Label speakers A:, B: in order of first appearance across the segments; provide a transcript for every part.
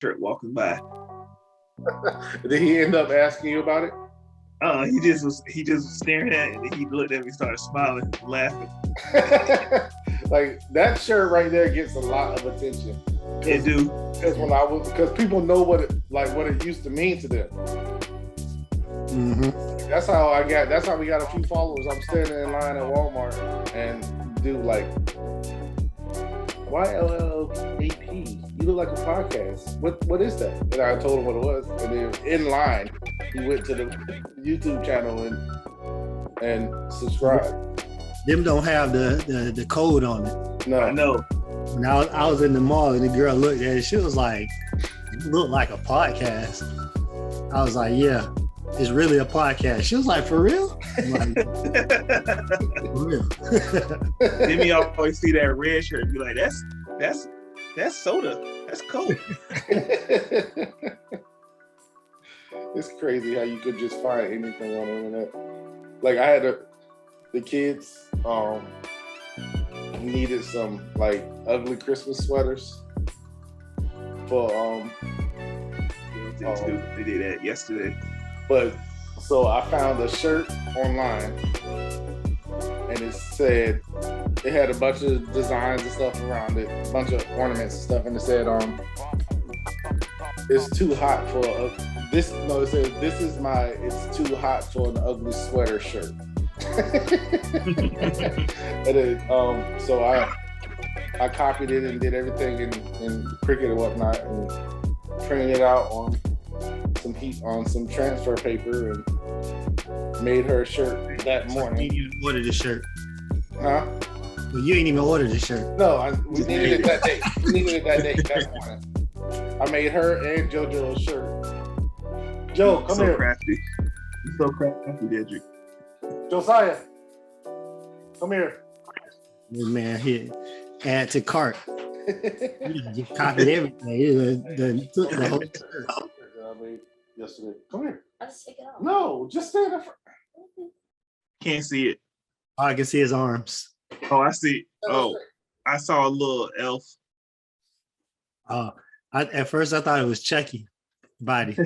A: shirt walking by.
B: Did he end up asking you about it?
A: He just was staring at it, and he looked at me, started smiling, laughing.
B: Like that shirt right there gets a lot of attention.
A: It do.
B: Because people know what it used to mean to them.
C: Mm-hmm.
B: That's how we got a few followers. I'm standing in line at Walmart and do like YLLAP. You look like a podcast. What is that? And I told him what it was. And then in line, he went to the YouTube channel and subscribed.
C: Them don't have the code on it.
B: No.
A: I know.
C: When I was in the mall and the girl looked at it, she was like, "You look like a podcast." I was like, "Yeah, it's really a podcast." She was like, "For real?" I'm like, "For real."
A: Then we always see that red shirt and be like, that's soda. That's Coke.
B: It's crazy how you could just find anything on the internet. Like I had the kids needed some like ugly Christmas sweaters for
A: they did that yesterday.
B: But so I found a shirt online and it said it had a bunch of designs and stuff around it, a bunch of ornaments and stuff, and it said it's too hot for this. No, it says it's too hot for an ugly sweater shirt. And then, so I copied it and did everything in Cricut and whatnot, and printed it out on some transfer paper and made her a shirt that morning.
C: You didn't even order the shirt.
B: Huh?
C: Well, you ain't even ordered the shirt.
B: No, we needed it that day. That morning. I made her and JoJo a shirt. Joe, come here.
A: Crafty. You're so crafty, Dedrick.
B: Josiah, come here.
C: This man here, add to cart. You copied everything. Took the whole shirt.
B: I made yesterday. Come here.
D: I'll just take it off.
B: No, just stand in front.
A: Can't see it.
C: All I can see his arms.
A: Oh, I see. Oh, I saw a little elf.
C: At first I thought it was Chucky body.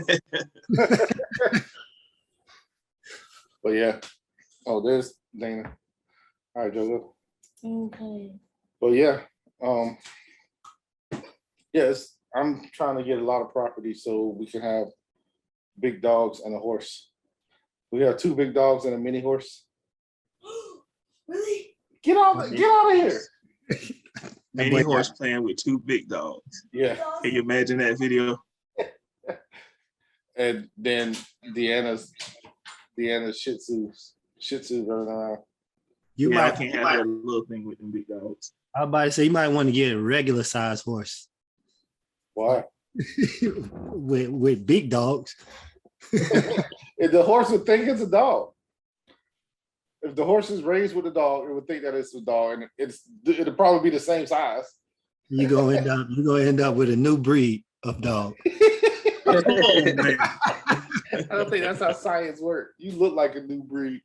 B: But yeah. Oh, there's Dana. All right, JoJo.
D: Okay.
B: But yeah. Yes, I'm trying to get a lot of property so we can have big dogs and a horse. We have 2 big dogs and a mini horse.
D: Really?
B: Get out of here.
A: Mini horse playing with 2 big dogs.
B: Yeah.
A: Can you imagine that video?
B: And then Deanna's Shih Tzu running around.
A: I can't have that little thing with them big dogs.
C: I was about to say you might want to get a regular size horse.
B: Why?
C: with big dogs.
B: If the horse would think it's a dog. If the horse is raised with a dog, it would think that it's a dog, and it'll probably be the same size.
C: You're gonna end up with a new breed of dog.
A: Oh, man.
B: I don't think that's how science works. You look like a new breed.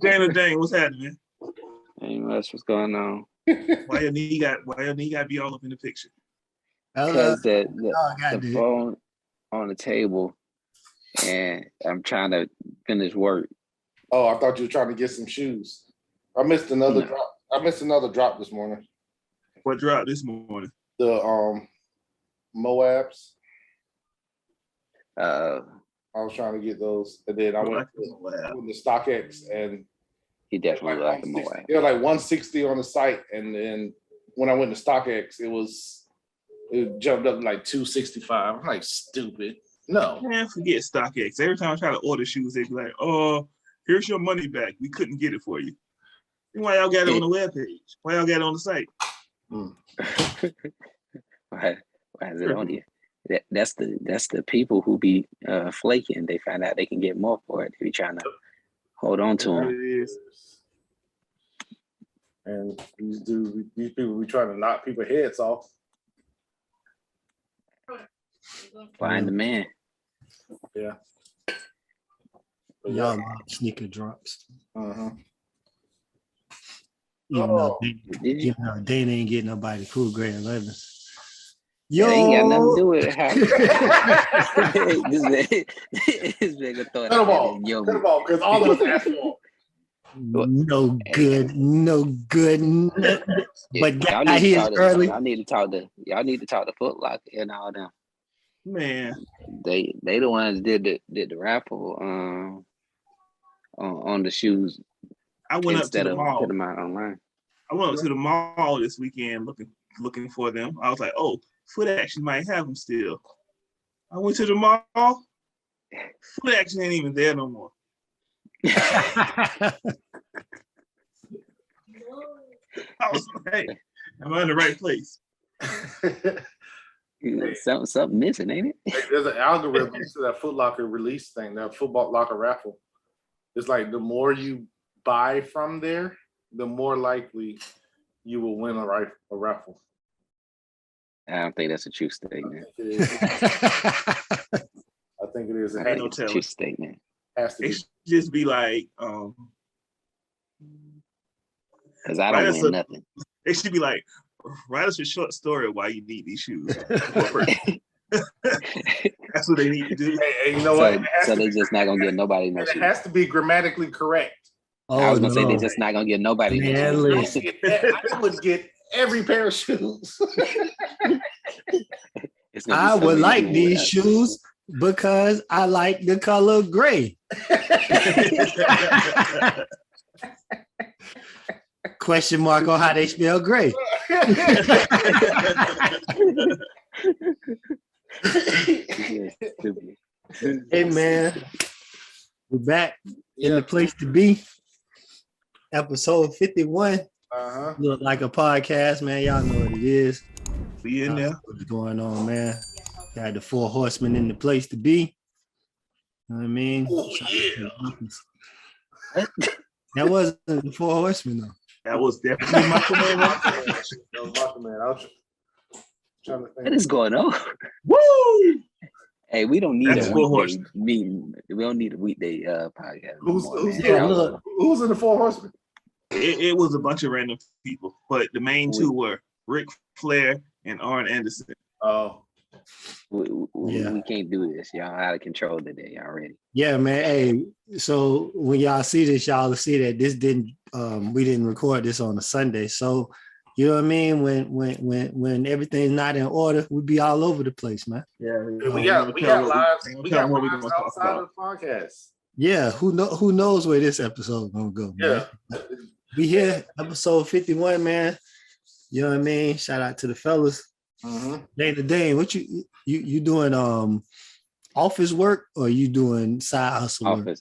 A: Dana Dane, what's happening?
E: Ain't much. What's going on?
A: Why your knee got to be all up in the picture?
E: Because the phone on the table, and I'm trying to finish work.
B: Oh, I thought you were trying to get some shoes. I missed another drop. I missed another drop this morning.
A: What dropped this morning?
B: The Moabs.
E: I
B: was trying to get those, and then I went to StockX, and
E: he definitely like the Moab.
B: They were like 160 on the site, and then when I went to StockX, it jumped up to like 265. I'm like, stupid. No.
A: Man, forget StockX. Every time I try to order shoes, they be like, "Oh, here's your money back. We couldn't get it for you." Why y'all got it on the webpage? Why y'all got it on the site?
E: Why is it on here? That's the people who be flaking. They find out they can get more for it. They be trying to hold on to them.
A: It is.
B: And these people be trying to knock people's heads off.
E: Find the man.
B: Yeah.
C: Y'all love sneaker drops.
B: Uh-huh.
C: Even though Dana ain't getting nobody cool grade 11s. Yo,
E: That ain't got nothing to do with it. This nigga thought
B: Cut them off.
E: that yo.
B: Cut them off, because all of us asked for
C: no good, no good. But
E: y'all
C: got
E: need to
C: his
E: talk to,
C: early.
E: y'all need to talk to Foot Locker and all them.
A: Man,
E: They the ones did the raffle on the shoes
A: I went up to
E: instead
A: the
E: of
A: mall.
E: putting them out online.
A: I went up to the mall this weekend looking for them. I was like, oh, Foot Action might have them still. I went to the mall. Foot Action ain't even there no more. I was like, hey, am I in the right place?
E: Something missing, ain't it?
B: Hey, there's an algorithm to that Foot Locker release thing, that Football Locker raffle. It's like the more you buy from there, the more likely you will win a raffle.
E: I don't think that's a true statement.
B: I think it is. It
E: I
B: has,
E: think it's a true statement.
B: has to
A: It
B: be.
A: should just be like,
E: Because I don't win nothing.
A: it should be like, write us a short story of why you need these shoes. That's what they need to do.
B: Hey, you know what?
E: So they just not gonna get nobody no
B: It
E: shoes.
B: has to be grammatically correct.
E: I was gonna say
C: no.
E: they're just not gonna get nobody no
C: Man,
E: shoes.
C: listen.
B: I would get every pair of shoes.
E: It's gonna be
C: I
E: so
C: would
E: many
C: like
E: people
C: these
E: without-
C: shoes because I like the color gray. Question mark on how they spell gray. Hey man, we're back in the place to be. Episode 51.
B: Uh-huh.
C: Look like a podcast, man. Y'all know what it is.
A: Be in there.
C: What's going on, man? Got the 4 horsemen in the place to be. You know what I mean?
B: Oh, yeah.
C: That wasn't the 4 horsemen, though.
A: That was definitely Michael Mann.
B: That was Michael Mann. I was trying to think.
E: What is going on?
A: Woo!
E: Hey, we don't need
A: That's
E: a
A: Four
E: weekday
A: Horsemen.
E: meeting. We don't need a weekday podcast. no
B: Who's-
E: more,
B: who's-
E: man.
C: Yeah, look.
B: Who's in the 4 Horsemen?
A: It was a bunch of random people, but the main two were Ric Flair and Arn Anderson.
B: Oh,
C: Yeah.
E: We can't do this. Y'all out of control today already.
C: Yeah, man. Hey, so when y'all see this, y'all will see that this didn't we didn't record this on a Sunday. So you know what I mean? When everything's not in order, we be all over the place, man.
A: Yeah,
B: we got lives. We got
A: what we're
B: lives
A: gonna talk
B: outside
A: about.
B: of the podcast.
C: Yeah, who knows where this episode gonna go, man.
B: Yeah.
C: We here, episode 51, man. You know what I mean? Shout out to the fellas.
B: Mm-hmm.
C: Dane, what you doing office work or you doing side hustle work?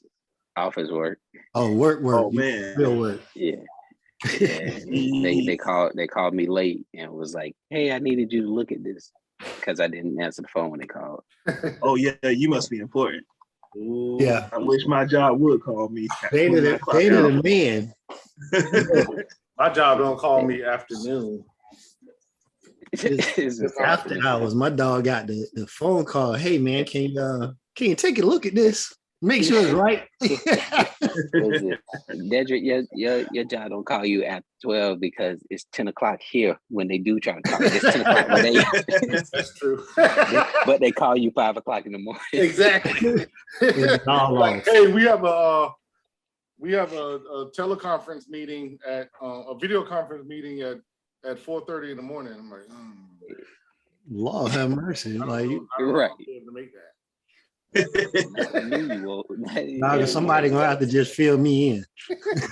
E: Office work.
C: Oh, work.
A: Oh
C: You-
A: man,
C: real work.
E: Yeah. They called me late and was like, "Hey, I needed you to look at this," because I didn't answer the phone when they called.
A: oh yeah, you must be important.
C: Yeah.
A: I wish my job would call me.
C: They the men.
B: My job don't call me afternoon.
E: It's
C: After hours, my dog got the phone call. Hey man, can you take a look at this? Make sure it's right.
E: Dedrick, your job don't call you after 12 because it's 10 o'clock here when they do try to call you. It's 10 o'clock when they
B: That's true.
E: but they call you 5 o'clock in the morning.
B: Exactly.
C: It's all
B: Like,
C: off.
B: hey, we have a teleconference meeting at a video conference meeting at 4:30 in the morning. I'm like,
C: Lord have mercy.
B: I don't
C: Like,
B: know if
E: Right.
B: I'll be able to make that.
C: nah, somebody gonna have to just fill me in.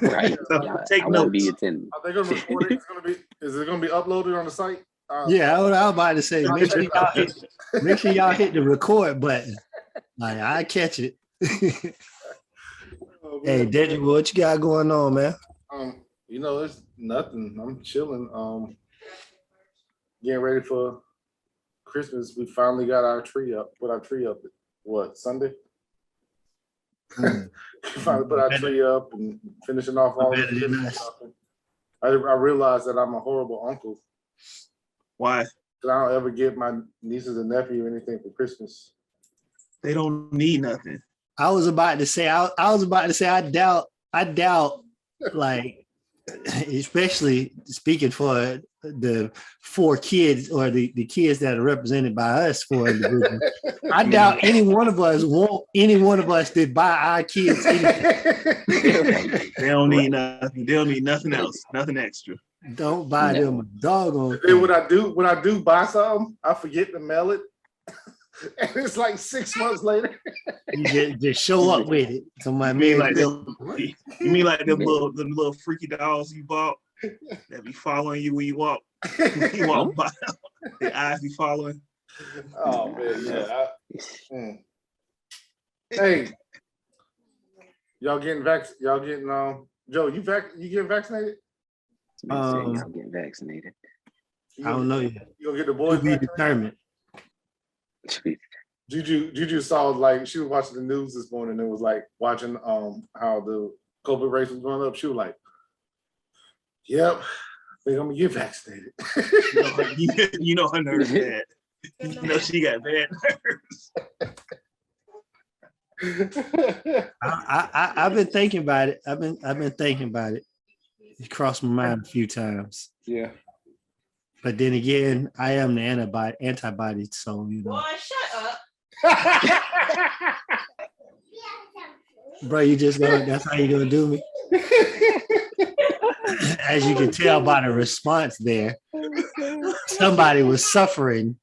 E: Right.
A: Take
E: I won't be
A: notes.
E: attending.
B: Are they gonna record it? Is it gonna be uploaded on the site?
C: Yeah, I was about to say, make sure y'all hit the record button. Like, I catch it. Hey, Dedrick, what you got going on, man?
B: It's nothing. I'm chilling. Getting ready for Christmas. We finally got our tree up. Put our tree up. What, Sunday? Finally put our tree up and finishing off all the Christmas stuff. I realized that I'm a horrible uncle.
A: Why?
B: 'Cause I don't ever give my nieces and nephew anything for Christmas.
A: They don't need nothing.
C: I was about to say, I doubt like especially speaking for the 4 kids or the kids that are represented by us 4 individuals. I doubt any one of us want any one of us to buy our kids anything.
A: They don't need nothing. They don't need nothing else. Nothing extra.
C: Don't buy them a doggone
B: Then
C: thing.
B: when I do buy something, I forget to mail it. And it's like 6 months later.
C: You just show up with it. Somebody
A: You mean
C: made
A: like them little freaky dolls you bought that be following you when you walk? You walk by, their eyes be following.
B: Oh man, yeah. Hey, y'all getting Joe, you getting vaccinated?
E: Y'all get vaccinated.
C: I don't know yet.
B: You gonna get the
C: To
B: boys
C: be
B: vaccinated?
C: determined.
B: Juju saw, like, she was watching the news this morning and was like watching how the COVID rate was going up. She was like, "Yep, I think I'm gonna get vaccinated."
A: You know her nerves bad. You know she got bad nerves.
C: I've been thinking about it. I've been thinking about it. It crossed my mind a few times.
B: Yeah.
C: But then again, I am the antibody, so you know.
D: Boy, shut up.
C: Bro, that's how you're gonna do me. As you can tell by the response there, somebody was suffering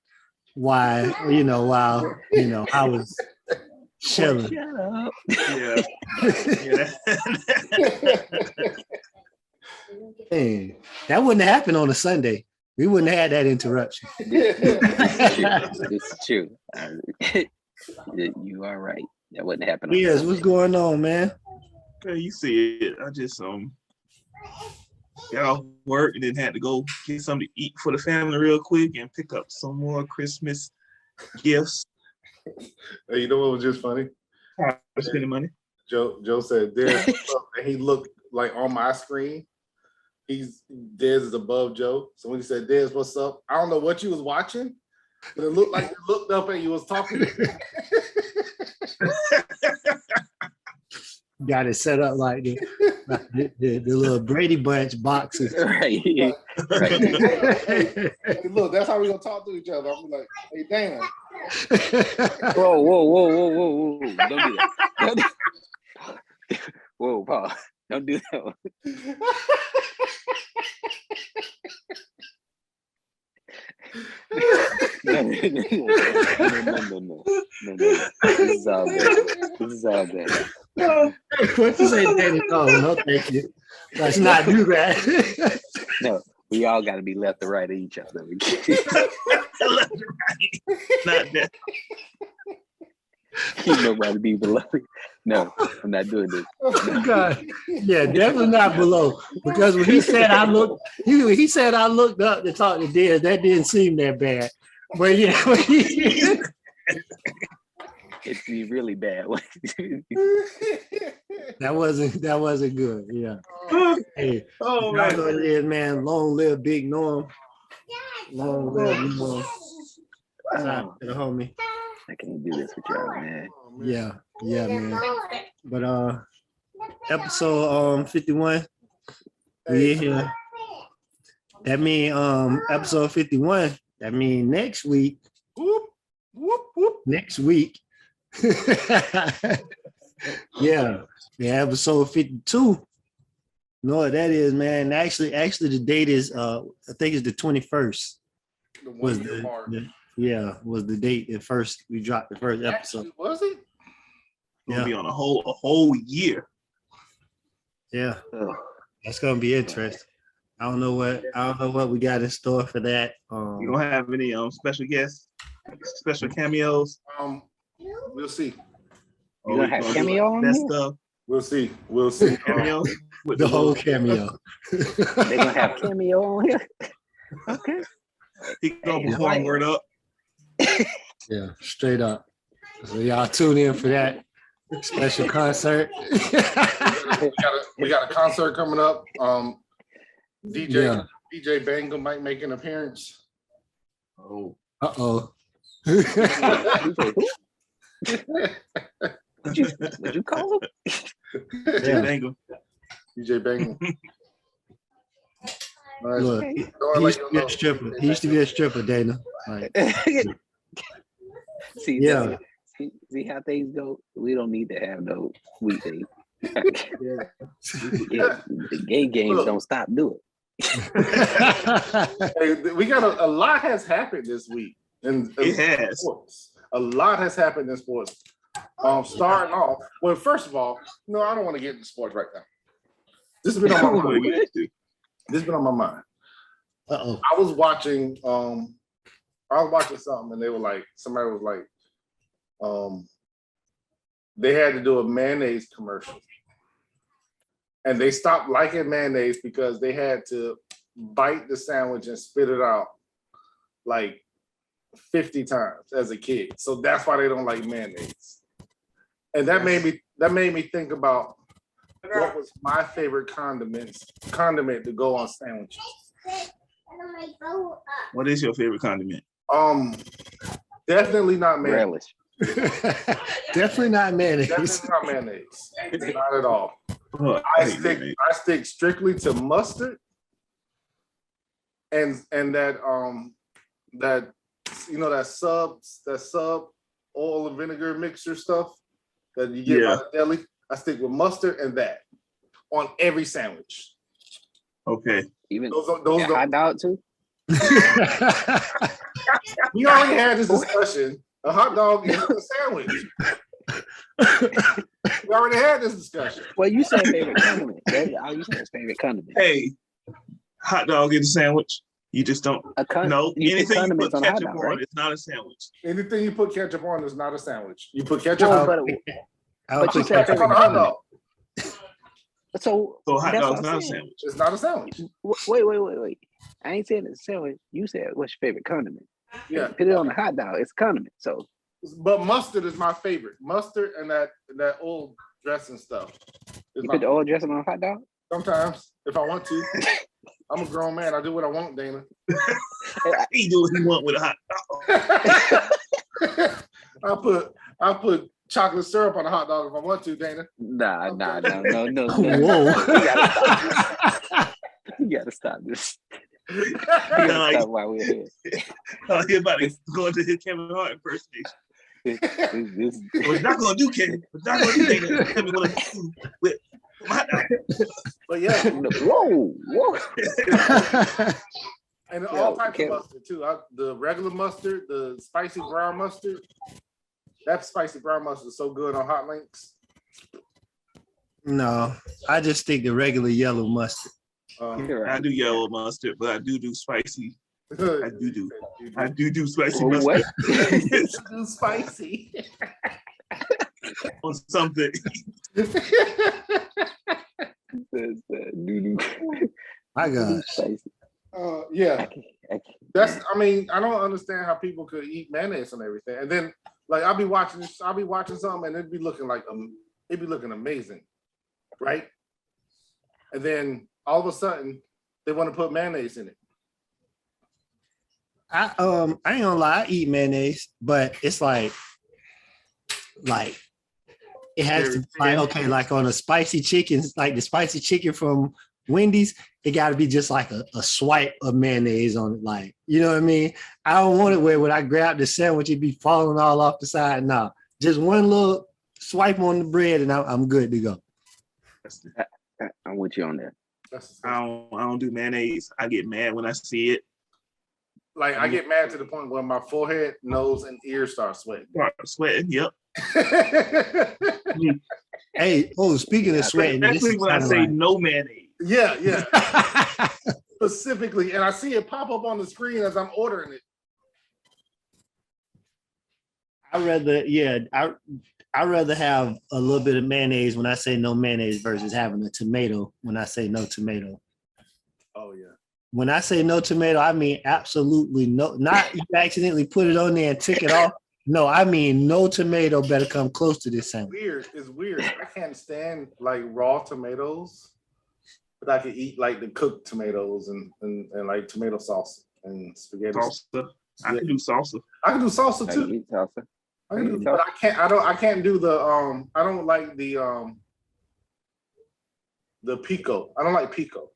C: while I was chilling.
E: Shut up.
A: Yeah.
C: Man, that wouldn't have happened on a Sunday. We wouldn't have had that interruption.
E: It's true. You are right. That wouldn't happen.
C: Yes, what's going on, man?
A: Okay, you see it. I just got off work and then had to go get something to eat for the family real quick and pick up some more Christmas gifts.
B: Hey, you know what was just funny?
A: Spending money.
B: Joe said there, and he looked like on my screen. Dez is above Joe. So when he said, "Dez, what's up?" I don't know what you was watching, but it looked like you looked up and you was talking.
C: Got it set up like the little Brady Bunch boxes.
E: Right.
B: Hey, look, that's how we gonna talk to each other. I'm like, "Hey, Dan."
E: Whoa. Don't do that. Whoa, Paul. Don't do that one. No. This is all good.
C: What you say, Danny? Oh, no, thank you. Let's not do that.
E: No, we all got to be left and right of each other.
A: Left and right. Not that.
E: Nobody be below. No, I'm not doing this.
C: God. Yeah, definitely not below. Because when he said I looked up to talk to Dez, that didn't seem that bad. But yeah,
E: It'd be really bad.
C: that wasn't good. Yeah. Hey,
A: Oh
C: y'all know
A: man.
C: what it is, man. Long live Big Norm. Long live Norm. Shout out to the homie.
E: I can't do this with y'all, man.
C: Yeah, man. But episode 51, we in here. That mean episode 51. That mean next week. Next week. Yeah, episode 52. You know what that is, man? Actually, the date is I think it's the 21st. Was the date at first we dropped the first episode.
B: Actually, was it?
A: Gonna be on a whole year.
C: Yeah,
E: Oh,
C: that's gonna be interesting. I don't know what we got in store for that.
A: You don't have any special guests, special cameos.
B: We'll see.
E: You gonna have cameo on
A: that
E: here?
A: stuff.
B: We'll see.
A: Cameos with
C: the whole cameo.
E: They gonna have cameo on here? Okay.
A: He gonna perform Word Up.
C: Yeah, straight up. So y'all tune in for that special concert.
B: we got a concert coming up.
C: Yeah.
B: DJ Bangle might make an appearance.
E: Oh.
C: Uh-oh.
E: Would you call him?
A: DJ Bangle.
B: DJ Bangle.
C: Look, he used to be a stripper. He used to be a stripper, Dana. Like,
E: See,
C: yeah.
E: see how things go. We don't need to have no weekdays.
B: Yeah.
E: The gay games don't stop. Do it.
B: Hey, we got a lot has happened this week.
A: It has.
B: Sports. A lot has happened in sports. Starting off, well, first of all, no, I don't want to get into sports right now. This has been on my mind. This has been on my mind.
C: Uh-oh.
B: I was watching something, and they were like, somebody was like, they had to do a mayonnaise commercial. And they stopped liking mayonnaise because they had to bite the sandwich and spit it out like 50 times as a kid. So that's why they don't like mayonnaise. And that made me think about what was my favorite condiment to go on sandwiches.
A: What is your favorite condiment?
B: Definitely not mayonnaise.
E: Relish.
C: Definitely not mayonnaise.
B: Definitely not mayonnaise. Not at all.
A: Oh,
B: I stick strictly to mustard and that that sub oil and vinegar mixture stuff that you get by the deli. I stick with mustard and that on every sandwich.
A: Okay.
E: Even
B: those
E: hot dog too.
B: We already had this discussion. A hot dog is a sandwich. We already had this discussion.
E: Well, you said favorite condiment. That's all you said is favorite condiment.
A: Hey, hot dog in a sandwich. You just don't. No, anything you put ketchup on, it's not a sandwich.
B: Anything you put ketchup on is not a sandwich. You put ketchup on.
E: But you said favorite condiment. So
A: hot dog's not a sandwich.
B: It's not a sandwich.
E: Wait. I ain't saying it's a sandwich. You said what's your favorite condiment?
B: Yeah.
E: Put it on a hot dog. It's a condiment. So.
B: But mustard is my favorite. Mustard and that old dressing stuff.
E: You put the old dressing on a hot dog?
B: Sometimes, if I want to. I'm a grown man. I do what I want, Dana.
A: He do what he want with a hot
B: dog. I put chocolate syrup on a hot dog if I want to, Dana.
E: No.
C: Whoa.
E: You gotta stop this. You gotta stop while we're here.
A: He's about to go into his Kevin Hart impersonation. We're not gonna do Kevin. We're not gonna do Kevin with hot dog.
B: But yeah.
E: Whoa.
B: And all types of mustard too. The regular mustard, the spicy brown mustard. That spicy brown mustard is so good on hot links.
C: No, I just stick to regular yellow mustard.
A: I do yellow mustard, but I do spicy. I do spicy mustard.
E: What?
B: Do spicy.
A: On something.
C: My God.
B: Yeah. I don't understand how people could eat mayonnaise and everything. And then like I'll be watching something and it'd be looking amazing. Right? And then all of a sudden they want to put mayonnaise in it.
C: I ain't gonna lie, I eat mayonnaise, but it's like it has to be like on a spicy chicken, like the spicy chicken from Wendy's, it got to be just like a swipe of mayonnaise on it. Like, you know what I mean? I don't want it where when I grab the sandwich, it be falling all off the side. No, just one little swipe on the bread and I'm good to go.
E: I'm with you on that.
A: I don't do mayonnaise. I get mad when I see it.
B: Like I get mad to the point where my forehead, nose, and ears start sweating.
A: Yep.
C: Hey, speaking of sweating,
A: especially when I say no mayonnaise.
B: Yeah. Specifically, and I see it pop up on the screen as I'm ordering it.
C: I'd rather have a little bit of mayonnaise when I say no mayonnaise versus having a tomato when I say no tomato.
B: Oh yeah.
C: When I say no tomato, I mean absolutely no. Not you accidentally put it on there and took it off. No, I mean no tomato better come close to this sandwich.
B: It's weird. I can't stand like raw tomatoes, but I can eat like the cooked tomatoes and like tomato sauce and spaghetti.
A: Salsa. I can do salsa.
B: I can do salsa too.
E: I can eat salsa.
B: But I can't do the I don't like the pico. I don't like pico.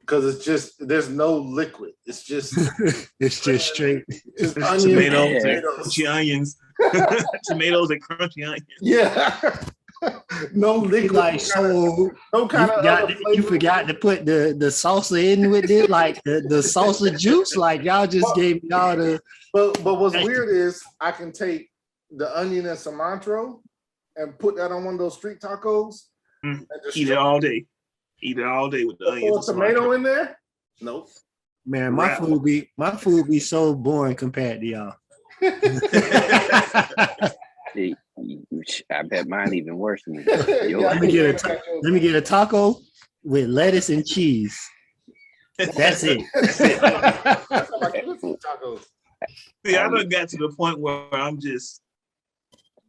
B: because it's just there's no liquid. It's just
C: straight.
B: just
A: Tomatoes and
B: tomatoes.
A: crunchy onions. Tomatoes and crunchy onions.
B: Yeah. No liquid.
C: Like so,
B: no kind of other
C: you
B: flavor.
C: forgot to put the salsa in with it, like the salsa juice. Like y'all just gave me all the.
B: But what's weird is I can take the onion and cilantro and put that on one of those street tacos. And just
A: Eat it all day. Eat it all day with the onions.
B: Throw a tomato in there? Nope.
C: Man, my food be so boring compared to y'all.
E: I bet mine even worse than
B: Yeah,
C: Let me get a taco with lettuce and cheese. That's it.
B: That's how I get tacos.
A: See, I done got to the point where I'm just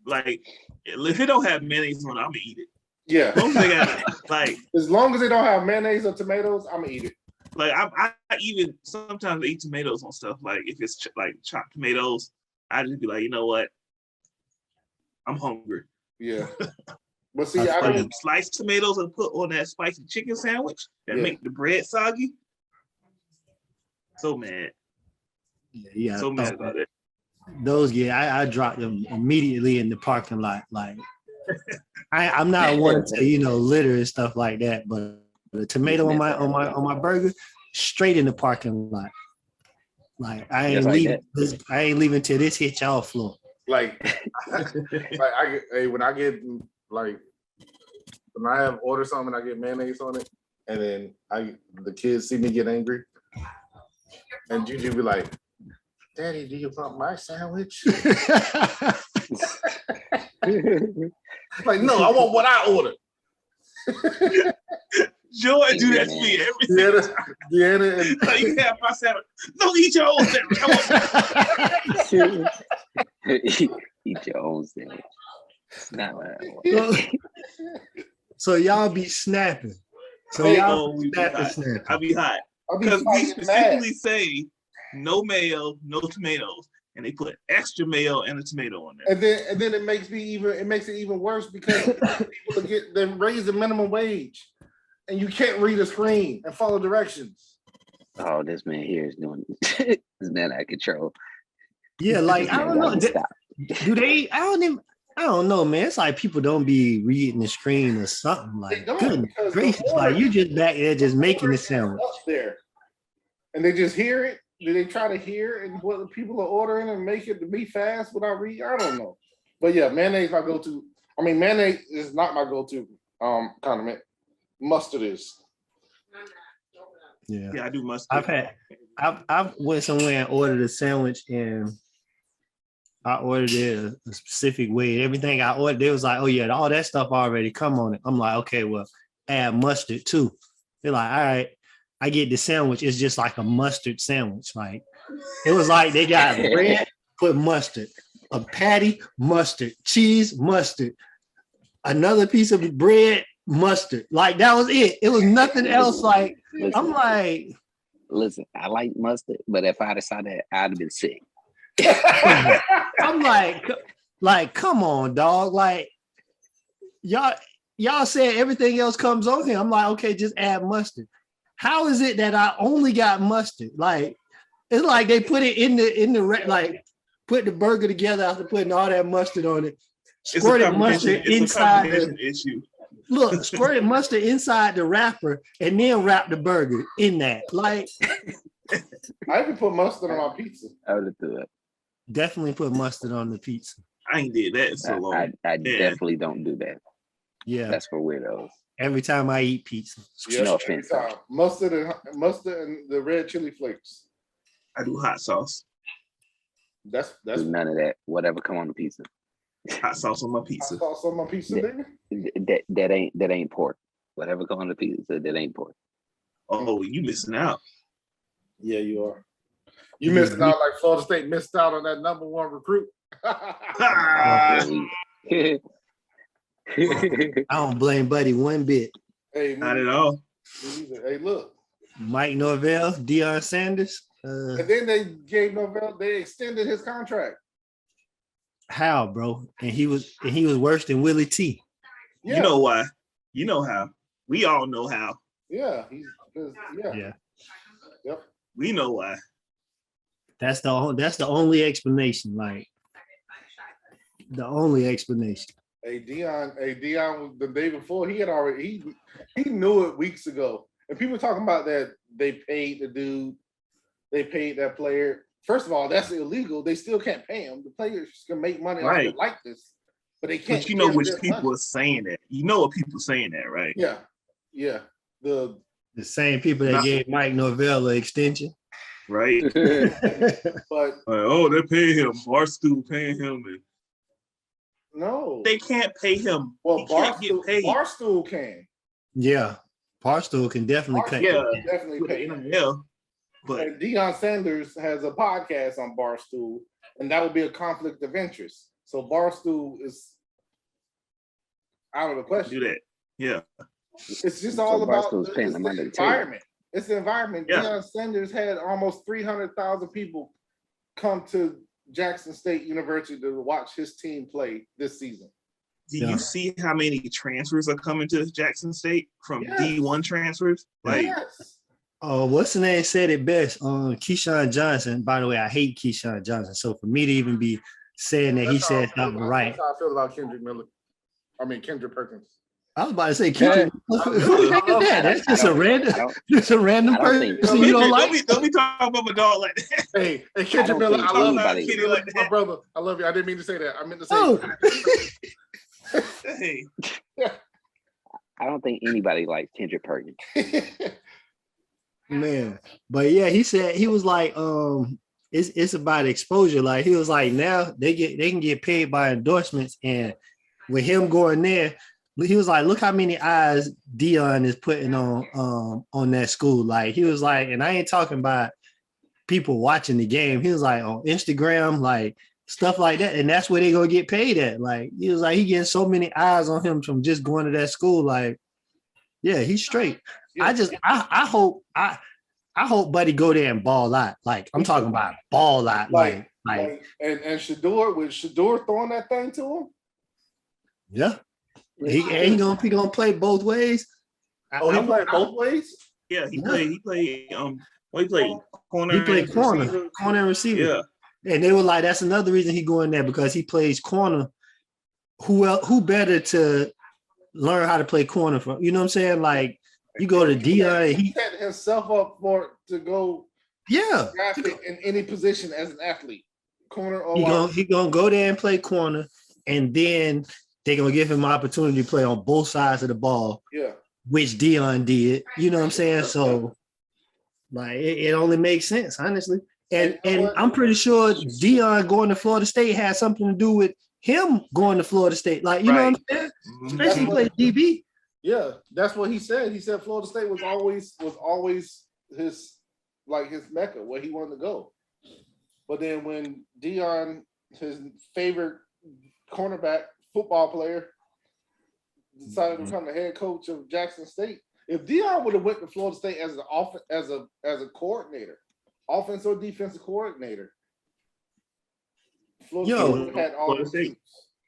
A: like, if it don't have mayonnaise on it, I'm gonna eat it.
B: Yeah.
A: As long as they got like,
B: As long as they don't have mayonnaise or tomatoes, I'm gonna eat it.
A: like I even sometimes eat tomatoes on stuff. Like if it's like chopped tomatoes, I just be like, you know what? I'm hungry.
B: Yeah. But see,
C: That's
B: I
C: funny.
B: don't.
A: Sliced tomatoes and put on that spicy chicken sandwich that
B: Yeah.
A: make the bread soggy. So mad.
C: Yeah,
A: So mad about it.
C: those. Yeah, I dropped them immediately in the parking lot. Like, I'm not one to litter and stuff like that, but the tomato on my burger, straight in the parking lot. Like I ain't
E: Just like
C: leaving. I ain't leaving till this hit y'all floor.
B: Like when I have ordered something and I get mayonnaise on it, and then the kids see me get angry, and Juju be like, "Daddy, do you want my sandwich?" Like, no, I want what I ordered.
A: Joy do that to me every time.
B: Deanna and
A: Like, you can have my sandwich. No, eat your own sandwich. I want
E: Eat your own sandwich. Not what I want.
C: So y'all be snapping. So
A: Oh,
C: y'all
A: we be
C: snapping,
A: hot.
C: snapping.
A: I'll be hot.
B: I'll be
A: Because we
B: fucking mad.
A: specifically say no mayo, no tomatoes. And they put extra mayo and a tomato on there.
B: And then it makes it even worse because people they raise the minimum wage, and you can't read a screen and follow directions.
E: Oh, this man here is doing this man out of control.
C: Yeah, like I don't know.
E: Stop.
C: Do they? I don't know, man. It's like people don't be reading the screen or something. Like,
B: They don't,
C: goodness
B: because the
C: gracious,
B: order-
C: like you just back there just making the sandwich.
B: Up there, and they just hear it. Do they try to hear and what the people are ordering and make it to be fast without reading? I don't know. But yeah, mayonnaise my go-to. I mean, mayonnaise is not my go-to condiment. Mustard is.
C: Yeah,
A: Yeah, I do mustard.
C: I've went somewhere and ordered a sandwich and I ordered it a specific way. Everything I ordered, they was like, "Oh yeah, all that stuff already come on it." I'm like, "Okay, well, add mustard too." They're like, "All right." I get the sandwich. It's just like a mustard sandwich. Like it was like they got bread, put mustard, a patty, mustard, cheese, mustard, another piece of bread, mustard. Like that was it. It was nothing else. Like I'm like,
E: listen, I like mustard, but if I'd have saw that, I'd have been sick.
C: I'm like, come on, dog. Like y'all said everything else comes on here. I'm like, okay, just add mustard. How is it that I only got mustard? Like it's like they put it in the like put the burger together after putting all that mustard on it. Squirted mustard inside the
A: issue.
C: Look, squirted mustard inside the wrapper and then wrap the burger in that. Like
B: I even put mustard on my pizza.
E: I would have do it.
C: definitely put mustard on the pizza.
A: I ain't did that in so long.
E: I definitely don't do that.
C: Yeah.
E: That's for weirdos.
C: Every time I eat pizza.
B: Yeah,
E: No
B: every
E: offense.
B: time. Mustard and the red chili flakes.
A: I do hot sauce.
B: That's
E: Do none of that. Whatever come on the pizza.
A: Hot sauce on my
B: I
A: pizza.
B: sauce on my pizza, nigga.
E: That ain't pork. Whatever come on the pizza, that ain't pork.
A: Oh, you missing out.
B: Yeah, you are. You missed out like Florida State missed out on that #1 recruit.
C: I don't blame Buddy one bit.
B: Hey,
A: Not at all.
B: Hey, look.
C: Mike Norvell, Dion Sanders.
B: And then they gave Norvell, they extended his contract.
C: How, bro? And he was worse than Willie T.
B: Yeah.
A: You know why? You know how. We all know how.
B: Yeah,
C: Yeah.
B: Yep.
A: We know why.
C: That's the only explanation. Like the only explanation.
B: Dion, the day before, he knew it weeks ago. And people talking about that they paid the dude, they paid that player. First of all, that's illegal. They still can't pay him. The players can make money off it like this, but they can't.
A: But you know which
B: give
A: people
B: money.
A: are saying that. You know what people saying that, right?
B: Yeah.
C: The same people that gave Mike Norvell an extension.
A: Right.
B: But
A: they're paying him. Barstool paying him. And
B: no,
A: they can't pay him.
B: Well,
A: he can't get paid.
B: Barstool can.
C: Yeah, Barstool can definitely pay.
A: Yeah,
B: definitely
A: with
B: pay.
A: NIL, but
B: And Dion Sanders has a podcast on Barstool, and that would be a conflict of interest. So Barstool is out of the question.
A: do that. Yeah.
B: It's just all about
E: Barstool's paying them under the table.
B: environment. It's the environment.
A: Yeah.
B: Deion Sanders had almost 300,000 people come to Jackson State University to watch his team play this season.
A: Do you see how many transfers are coming to Jackson State from D1 transfers? Like,
B: Yes.
C: What's the name said it best? Keyshawn Johnson. By the way, I hate Keyshawn Johnson. So for me to even be saying that he said something right.
B: That's how I feel about Kendrick Perkins.
C: I was about to say, Kendrick. Who the heck is that? That's just a random person you don't like.
A: Don't be talking about my dog like that.
B: Hey, Kendrick Miller, I love you.
A: Like
B: My brother, I love you. I didn't mean to say that. I meant to say.
A: Hey.
E: I don't think anybody likes Kendrick Perkins.
C: Man, but yeah, he said he was like, it's about exposure. Like he was like, now they can get paid by endorsements, and with him going there, he was like, look how many eyes Deion is putting on that school. Like he was like, and I ain't talking about people watching the game. He was like on Instagram, like stuff like that, and that's where they gonna get paid at. Like he was like, he getting so many eyes on him from just going to that school. Like, yeah, he's straight. I hope Buddy go there and ball out. Like I'm talking about ball out. Like
B: and Shador throwing that thing to him.
C: Yeah, he gonna play both ways.
B: He played both ways.
A: Yeah, he played corner.
C: He played corner and receiver.
A: Yeah,
C: and they were like, that's another reason he going there because he plays corner. Who better to learn how to play corner from? You know what I'm saying? Like you go to Deion,
B: he set himself up to go.
C: Yeah,
B: in any position as an athlete, corner or
C: he gonna go there and play corner, and then they're gonna give him an opportunity to play on both sides of the ball.
B: Yeah,
C: which Deion did. You know what I'm saying? So, like, it only makes sense, honestly. And I'm pretty sure Deion going to Florida State had something to do with him going to Florida State. Like, you know what I'm saying? Especially he played DB.
B: Yeah, that's what he said. He said Florida State was always his mecca, where he wanted to go. But then when Deion, his favorite cornerback football player, decided to become the head coach of Jackson State, if Deion would have went to Florida State as a coordinator, offense or defensive coordinator, Florida State had all the things.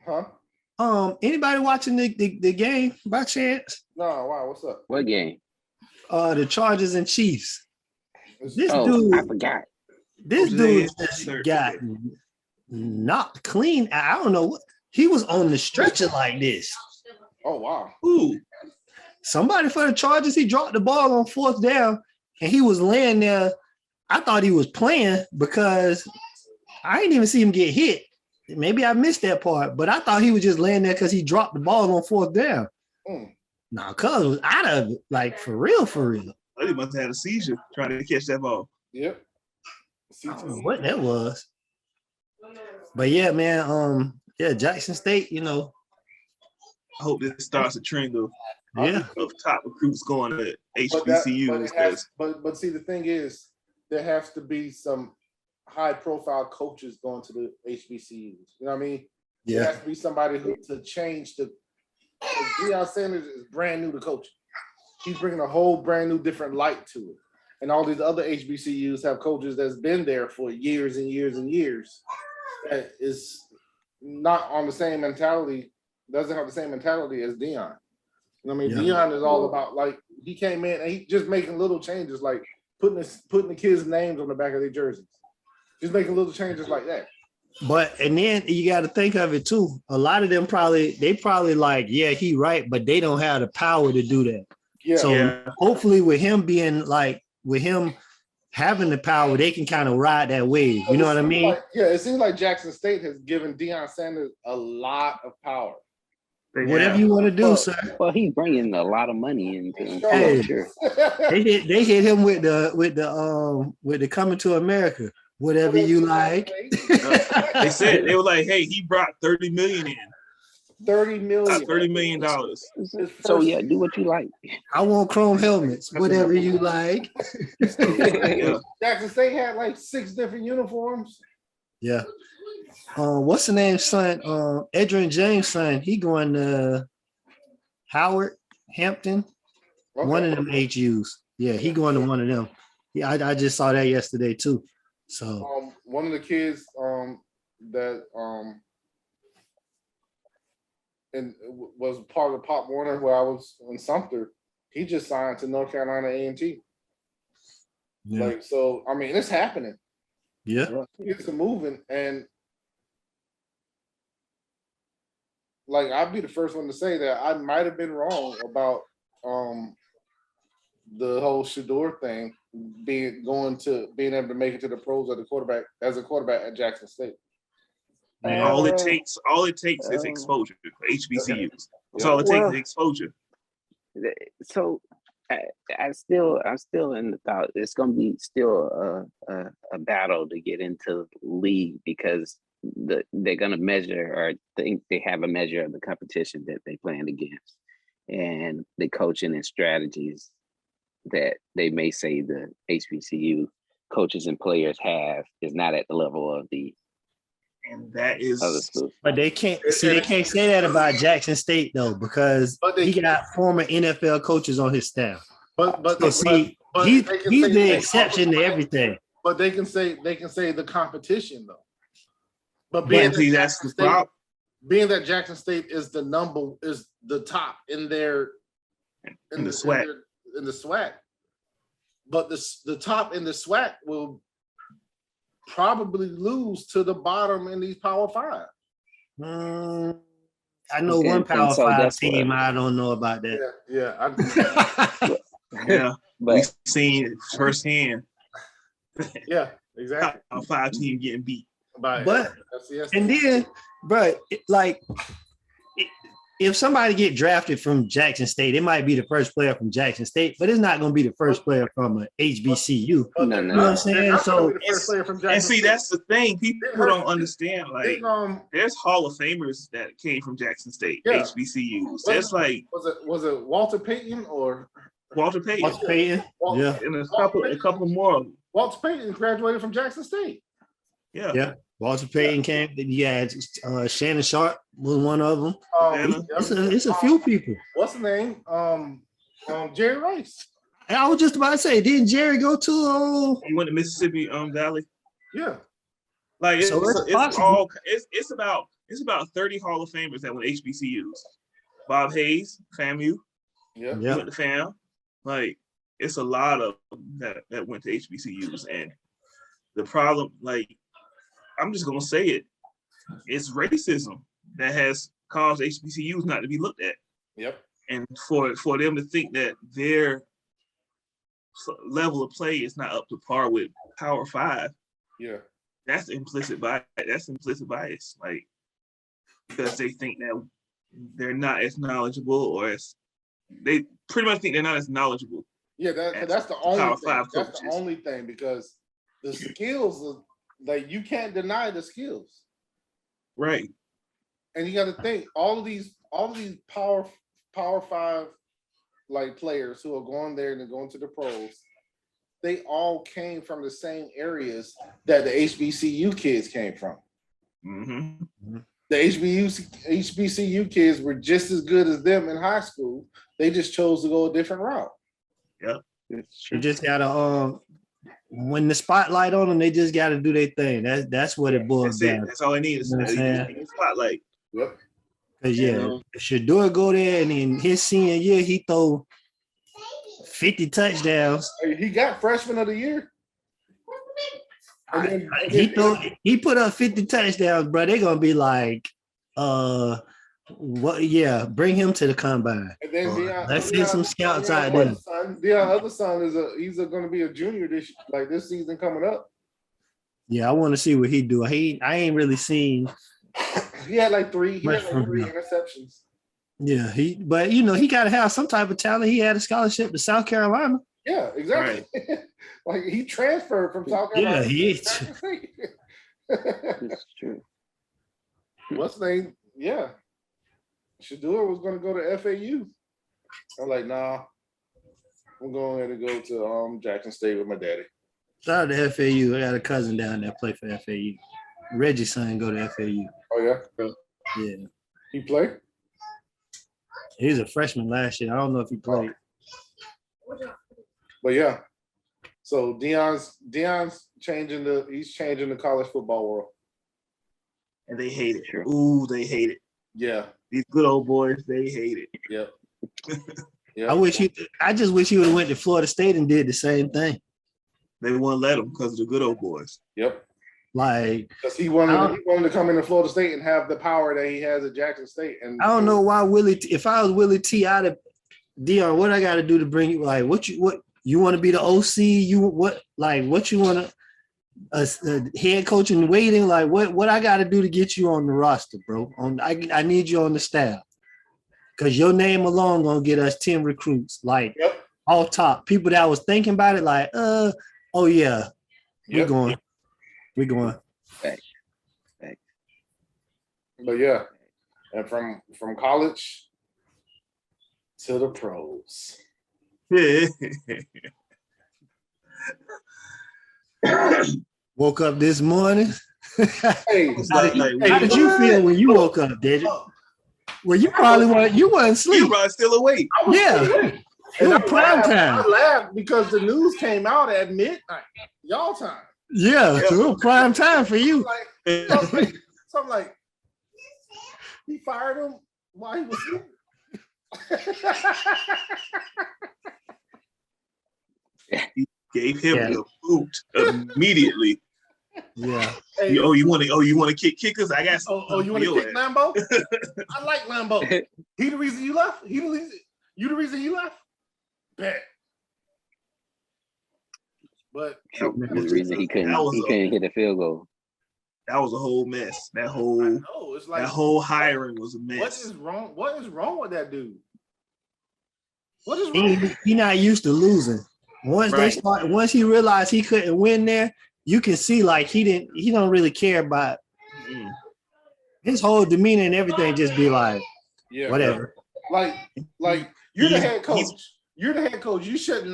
B: Huh?
C: Anybody watching the game by chance?
B: No, wow, what's up?
E: What game?
C: The Chargers and Chiefs. This
E: I
C: dude,
E: forgot.
C: this dude just got knocked clean. I don't know what he was on the stretcher like this.
B: Oh wow.
A: Ooh.
C: Somebody for the Chargers, he dropped the ball on fourth down and he was laying there. I thought he was playing because I didn't even see him get hit. Maybe I missed that part, but I thought he was just laying there because he dropped the ball on fourth down. No, Cuz was out of it, like for real, for real.
A: He must have had a seizure trying to catch that ball.
B: Yep.
C: I don't know what that was. But yeah, man, Jackson State, you know.
A: I hope this starts a trend of top recruits going to HBCUs.
B: But see, the thing is, there has to be some high-profile coaches going to the HBCUs. You know what I mean?
C: Yeah.
B: There has to be somebody to change the. Deion Sanders is brand new to coaching. He's bringing a whole brand new, different light to it. And all these other HBCUs have coaches that's been there for years and years and years. That is not on the same mentality. Doesn't have the same mentality as Deion. I mean,
C: Yeah.
B: Deion is all about like he came in and he just making little changes, like putting the kids' names on the back of their jerseys, just making little changes like that.
C: But and then you got to think of it too. A lot of them probably like, yeah, he right, but they don't have the power to do that.
B: Yeah.
C: So hopefully, with him having the power, they can kind of ride that wave. You know what I mean?
B: It seems like Jackson State has given Dion Sanders a lot of power.
C: Whatever you want to do, sir.
E: Well, he's bringing a lot of money into him.
C: Hey.
E: Sure.
C: They hit him with the Coming to America. Whatever you like.
A: They said they were like, hey, he brought 30 million in.
B: $30 million.
A: $30 million.
E: So yeah, do what you like.
C: I want chrome helmets. Whatever you like.
A: Yeah.
B: Jackson State had like 6 different uniforms.
C: Yeah. What's the name, son? Edrin James' son. He going to Howard, Hampton, one of them HUs. Yeah, he going to one of them. Yeah, I just saw that yesterday too. So
B: one of the kids that and was part of the Pop Warner where I was in Sumter, he just signed to North Carolina A&T.
C: yeah.
B: Like, so I mean, it's happening.
C: Yeah.
B: It's moving, and like I'd be the first one to say that I might have been wrong about the whole Shador thing being able to make it to the pros as a quarterback at Jackson State.
A: All it takes is exposure for HBCUs. That's all it takes is exposure.
E: So I'm still in the thought it's going to be still a battle to get into the league because they're going to measure or think they have a measure of the competition that they playing against and the coaching and strategies that they may say the HBCU coaches and players have is not at the level of the
A: and that is
E: other schools.
C: But they can't say that about Jackson State though, because he got former NFL coaches on his staff.
B: But
C: he's the exception to everything.
B: But they can say the competition though. But
A: being that Jackson State is the top in their in the SWAC.
B: In the SWAC. But the top in the SWAC will probably lose to the bottom in these Power 5.
C: I know one Power 5 team. I don't know about that.
A: Yeah, but we've seen it firsthand.
B: Yeah, exactly.
A: Power 5 team getting beat.
C: But and then, bro, if somebody get drafted from Jackson State, it might be the first player from Jackson State, but it's not going to be the first player from an HBCU. You know what I'm saying? So,
A: and see, that's the thing. People don't understand. Like, there's Hall of Famers that came from Jackson State, HBCUs. That's like,
B: was it Walter Payton or
A: Walter Payton?
C: Walter Payton, yeah,
A: and a couple more of them.
B: Walter Payton graduated from Jackson State.
C: Yeah. Walter Payton came. Yeah, Shannon Sharp was one of them. It's a few people.
B: What's the name? Jerry Rice.
C: I was just about to say, didn't Jerry go to?
A: He went to Mississippi Valley.
B: Yeah.
A: Like it's about 30 Hall of Famers that went HBCUs. Bob Hayes, FAMU.
B: Yeah.
A: He went to FAM. Like it's a lot of that went to HBCUs, and the problem, like. I'm just gonna say it. It's racism that has caused HBCUs not to be looked at.
B: Yep.
A: And for them to think that their level of play is not up to par with Power 5.
B: Yeah.
A: That's implicit bias. Like because they think that they're not as knowledgeable, or they pretty much think they're not as knowledgeable.
B: Yeah, that's the only Power 5 thing. That's the only thing because the skills are. Like you can't deny the skills,
A: right?
B: And you got to think all of these Power 5 like players who are going there and they're going to the pros. They all came from the same areas that the HBCU kids came from.
A: Mm-hmm.
B: The HBCU kids were just as good as them in high school. They just chose to go a different route.
A: Yep,
C: you just gotta when the spotlight on them, they just got to do their thing. That's what it boils down.
A: That's all they need is
B: spotlight.
A: Yep.
C: Cause
A: You
C: yeah,
A: know?
C: if Shador go there and in his senior year he throw 50 touchdowns.
B: He got freshman of the year. And
C: He put up 50 touchdowns, bro. They're gonna be like, what? Yeah, bring him to the combine.
B: And then Deion,
C: Let's send some scouts out there.
B: Deion's other son he's going to be a junior this season coming up.
C: Yeah, I want to see what he do. I ain't really seen.
B: He had like three
C: Much from him.
B: interceptions.
C: Yeah, but he got to have some type of talent. He had a scholarship to South Carolina.
B: Yeah, exactly. Right. Like he transferred from South Carolina.
C: Yeah, he is.
E: That's true.
B: What's the name? Yeah. Shador was going to go to FAU. I'm like, nah. I'm going to go to Jackson State with my daddy.
C: Shout out to FAU. I got a cousin down there play for FAU. Reggie's son go to FAU.
B: Oh yeah.
C: Yeah.
B: He played?
C: He was a freshman last year. I don't know if he played.
B: But yeah. So Deion's changing the college football world.
A: And they hate it. Ooh, they hate it.
B: Yeah.
A: These good old boys, they hate it.
B: Yep.
C: I just wish he would have went to Florida State and did the same thing.
A: They wouldn't let him because of the good old boys.
B: Yep.
C: Like,
B: because he wanted to come into Florida State and have the power that he has at Jackson State. And
C: I don't know why if I was Willie T, I'd have Dion. What I got to do to bring you? Like, what you want to be the OC? What you want to a head coach in waiting? Like, what I got to do to get you on the roster, bro? I need you on the staff because your name alone gonna get us 10 recruits. Like, all top people that was thinking about it. Like, oh yeah, we're going.
E: Thanks.
B: But yeah, and from college to the pros.
C: Woke up this morning.
B: Hey,
C: how did you feel when you woke up, did you? Well, you wasn't asleep.
A: You probably still awake.
C: Yeah. It was prime time.
B: I laughed because the news came out at midnight, y'all time.
C: Yeah, so it was prime time for you.
B: So I'm like, he fired him while he was sleeping.
A: He gave him the boot immediately.
C: Yeah.
B: Hey,
A: you want to kick kickers? I got.
B: You want to kick Lambo? I like Lambo. He the reason you left. You the reason he left. Bet. But
E: the reason he couldn't hit a field goal.
A: That was a whole mess. That whole hiring was a mess.
B: What is wrong with that dude? What is wrong?
C: He not used to losing. Once he realized he couldn't win there, you can see like he don't really care about his whole demeanor and everything. Just be like, whatever.
B: Like you're the head coach. You're the head coach. You should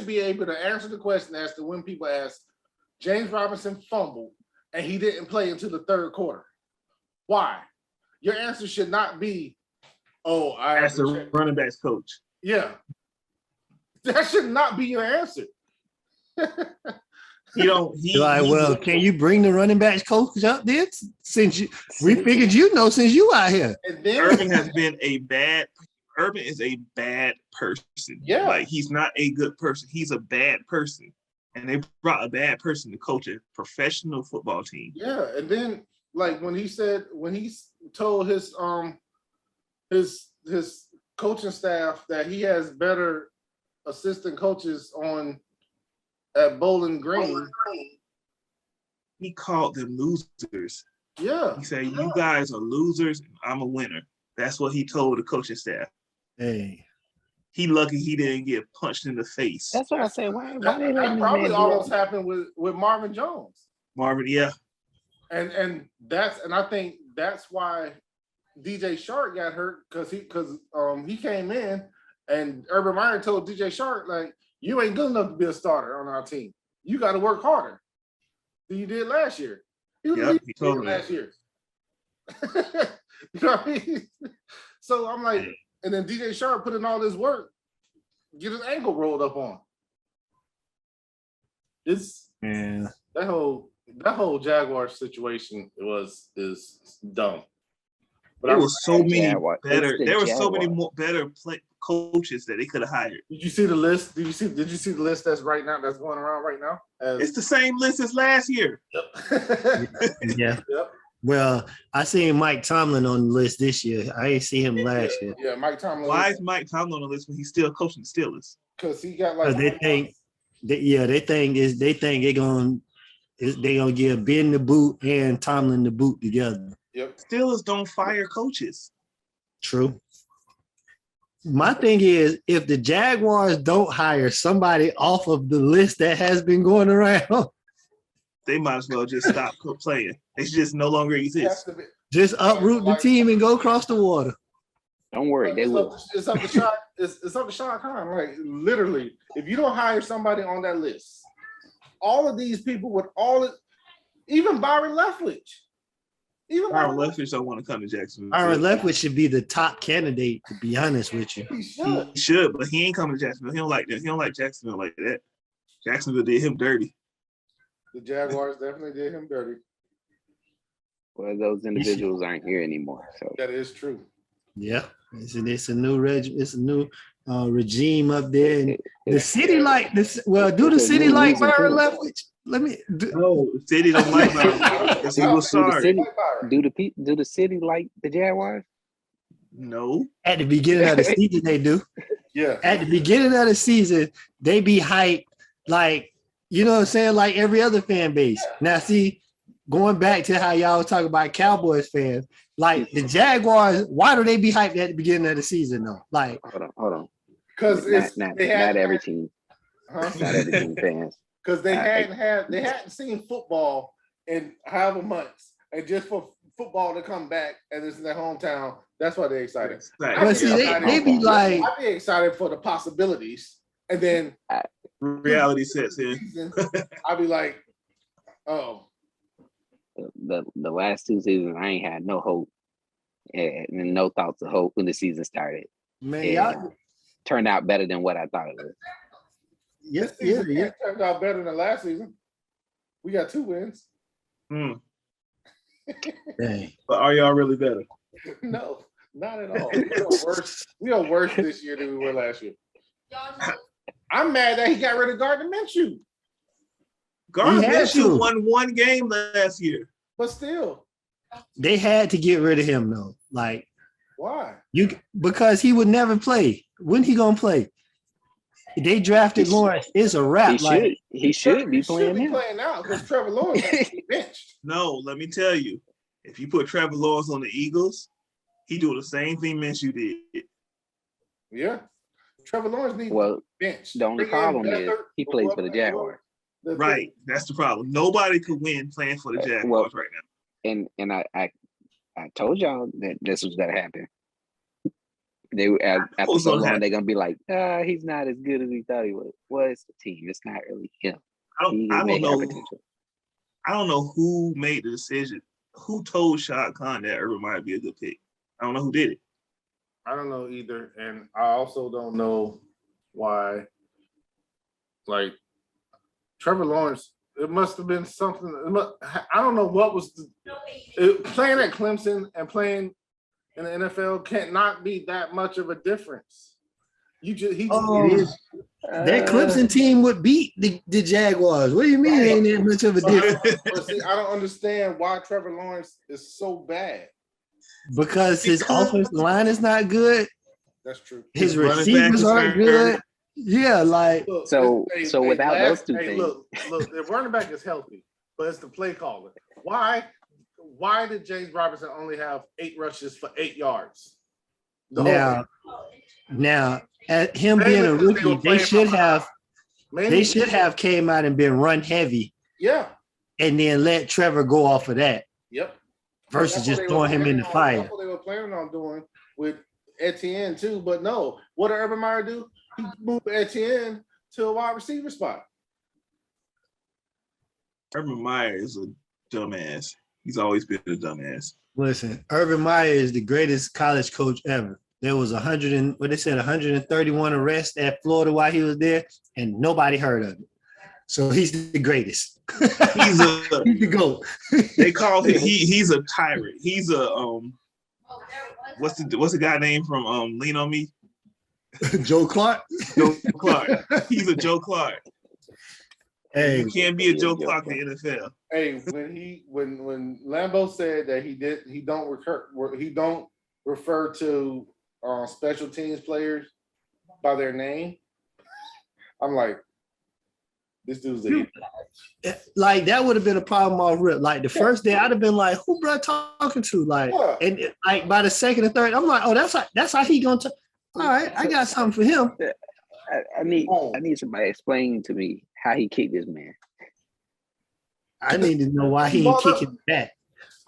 B: be able to answer the question as to when people ask, James Robinson fumbled and he didn't play until the third quarter. Why? Your answer should not be,
A: as the running backs coach.
B: Yeah. That should not be your answer.
C: Can you bring the running backs coach up there? Since we figured since you out here.
B: And then
A: Urban is a bad person.
B: Yeah.
A: Like he's not a good person. He's a bad person. And they brought a bad person to coach a professional football team.
B: Yeah. And then like when he told his coaching staff that he has better assistant coaches at Bowling Green.
A: He called them losers.
B: Yeah.
A: He said, you guys are losers. I'm a winner. That's what he told the coaching staff.
C: Hey.
A: He lucky he didn't get punched in the face.
E: That's what I say. Why they
B: that probably almost happened with Marvin Jones.
A: Marvin, yeah.
B: And I think that's why DJ Shark got hurt because he came in and Urban Meyer told DJ Shark, like, you ain't good enough to be a starter on our team. You got to work harder than you did last year. He told him last year. You know what I mean? So I'm like, and then DJ Shark put in all this work, get his ankle rolled up on. That whole Jaguar situation is dumb.
A: There was so many
E: Jaguars.
A: better.
E: It's the
A: There were so many
E: Jaguars.
A: more better coaches that they could have hired.
B: Did you see the list? Did you see the list that's right now that's going around right now?
A: It's the same list as last year.
B: Yep.
C: Yeah.
B: Yep.
C: Well, I seen Mike Tomlin on the list this year. I ain't see him last year.
B: Yeah, Mike Tomlin.
A: Why is Mike Tomlin on the list when he's still coaching the Steelers?
B: Because he got like.
C: They think they're gonna give Ben the boot and Tomlin the boot together.
B: Yep.
A: Steelers don't fire coaches.
C: True. My thing is, if the Jaguars don't hire somebody off of the list that has been going around,
A: They might as well just stop playing. They should just no longer exist.
C: just uproot the team and go across the water.
E: Don't worry, they will.
B: It's up to Sean. It's up to Sean Khan. Like literally, if you don't hire somebody on that list, all of these people with even Byron Leftwich.
A: Byron Leftwich don't want to come to Jacksonville.
C: Byron Leftwich should be the top candidate, to be honest with you.
B: He should.
A: He should, but he ain't coming to Jacksonville. He don't like that. He don't like Jacksonville like that. Jacksonville did him dirty.
B: The Jaguars definitely did him dirty.
E: Well, those individuals aren't here anymore. So
B: That is true.
C: Yeah, it's a new regime up there. And the city like this. Well, do the city like Byron Leftwich? Let me.
A: No, the city don't like Byron because he was sorry.
E: do the city like the Jaguars?
A: No.
C: At the beginning of the season, they do.
B: Yeah.
C: At the beginning of the season, they be hyped like, you know what I'm saying, like every other fan base. Now, see, going back to how y'all was talking about Cowboys fans, like the Jaguars, why do they be hyped at the beginning of the season though? Like,
E: Hold on.
B: Because
E: Not every team. Not every team fans.
B: Because they hadn't seen football in however months, and just for football to come back and it's in their hometown, that's why they're excited.
C: but see, they be like,
B: I'd be excited for the possibilities, and then
A: Reality sets in.
B: I'd be like, oh,
E: The last 2 seasons, I ain't had no hope and no thoughts of hope when the season started.
C: man,
E: And
C: y'all,
E: turned out better than what I thought it was.
B: this season turned out better than last season. We got 2 wins.
A: Mm.
C: dang.
A: But are y'all really better?
B: No, not at all. We are worse this year than we were last year. I'm mad that he got rid of Gardner Minshew,
A: Gardner
C: He had
A: Minshew
C: to.
A: won one game last year.
B: but still,
C: They had to get rid of him though. Like
B: why?
C: because he would never play. When he gonna play? They drafted Lawrence. It's a wrap.
E: He should be playing now.
B: now because Trevor Lawrence has to be benched.
A: No, let me tell you. If you put Trevor Lawrence on the Eagles, he do the same thing Minshew did.
B: Yeah, Trevor Lawrence needs
E: Well,
B: to be benched.
E: the only problem is he plays for the Jaguars.
A: Right. That's the problem. Nobody could win playing for the Jaguars right now.
E: And I told y'all that this was gonna happen. They after so long they're gonna be like, he's not as good as we thought he was. Well, it's the team. It's not really him.
A: I don't know who made the decision. Who told Shad Khan that Urban might be a good pick? I don't know who did it.
B: I don't know either, and I also don't know why. Like Trevor Lawrence, it must have been something. I don't know what was playing at Clemson and playing in the NFL can't not be that much of a difference.
C: That Clemson team would beat the Jaguars. What do you mean ain't that much of a difference?
B: But see, I don't understand why Trevor Lawrence is so bad.
C: Because his offensive line is not good.
B: That's true.
C: His receivers aren't good. Yeah, like
B: Look,
E: So without those two things,
B: look, the running back is healthy, but it's the play caller. Why did James Robinson only have 8 rushes for 8 yards?
C: Now, at him being a rookie, they should have came out and been run heavy.
B: Yeah.
C: And then let Trevor go off of that.
B: Yep.
C: Versus just throwing him in the fire.
B: That's what they were planning on doing with Etienne too, but no. What did Urban Meyer do? He moved Etienne to a wide receiver spot.
A: Urban Meyer is a dumbass. He's always been a dumbass.
C: Listen, Urban Meyer is the greatest college coach ever. There was 131 arrests at Florida while he was there, and nobody heard of it. So he's the greatest.
A: He's
C: the GOAT.
A: They call him he's a tyrant. He's a what's the guy name from Lean on Me?
C: Joe Clark.
A: Joe Clark. He's a Joe Clark.
C: Hey,
A: You can't be a Joe Clark in the NFL.
B: Hey, when Lambeau said that he don't refer to special teams players by their name, I'm like, this dude's a
C: like that would have been a problem off rip. Like the first day, I'd have been like, "Who bro talking to?" Like, and like by the second and third, I'm like, "Oh, that's how he gonna talk." All right, I got something for him.
E: I need somebody to explain to me how he kicked this man.
C: I need to know why he ain't kicking back.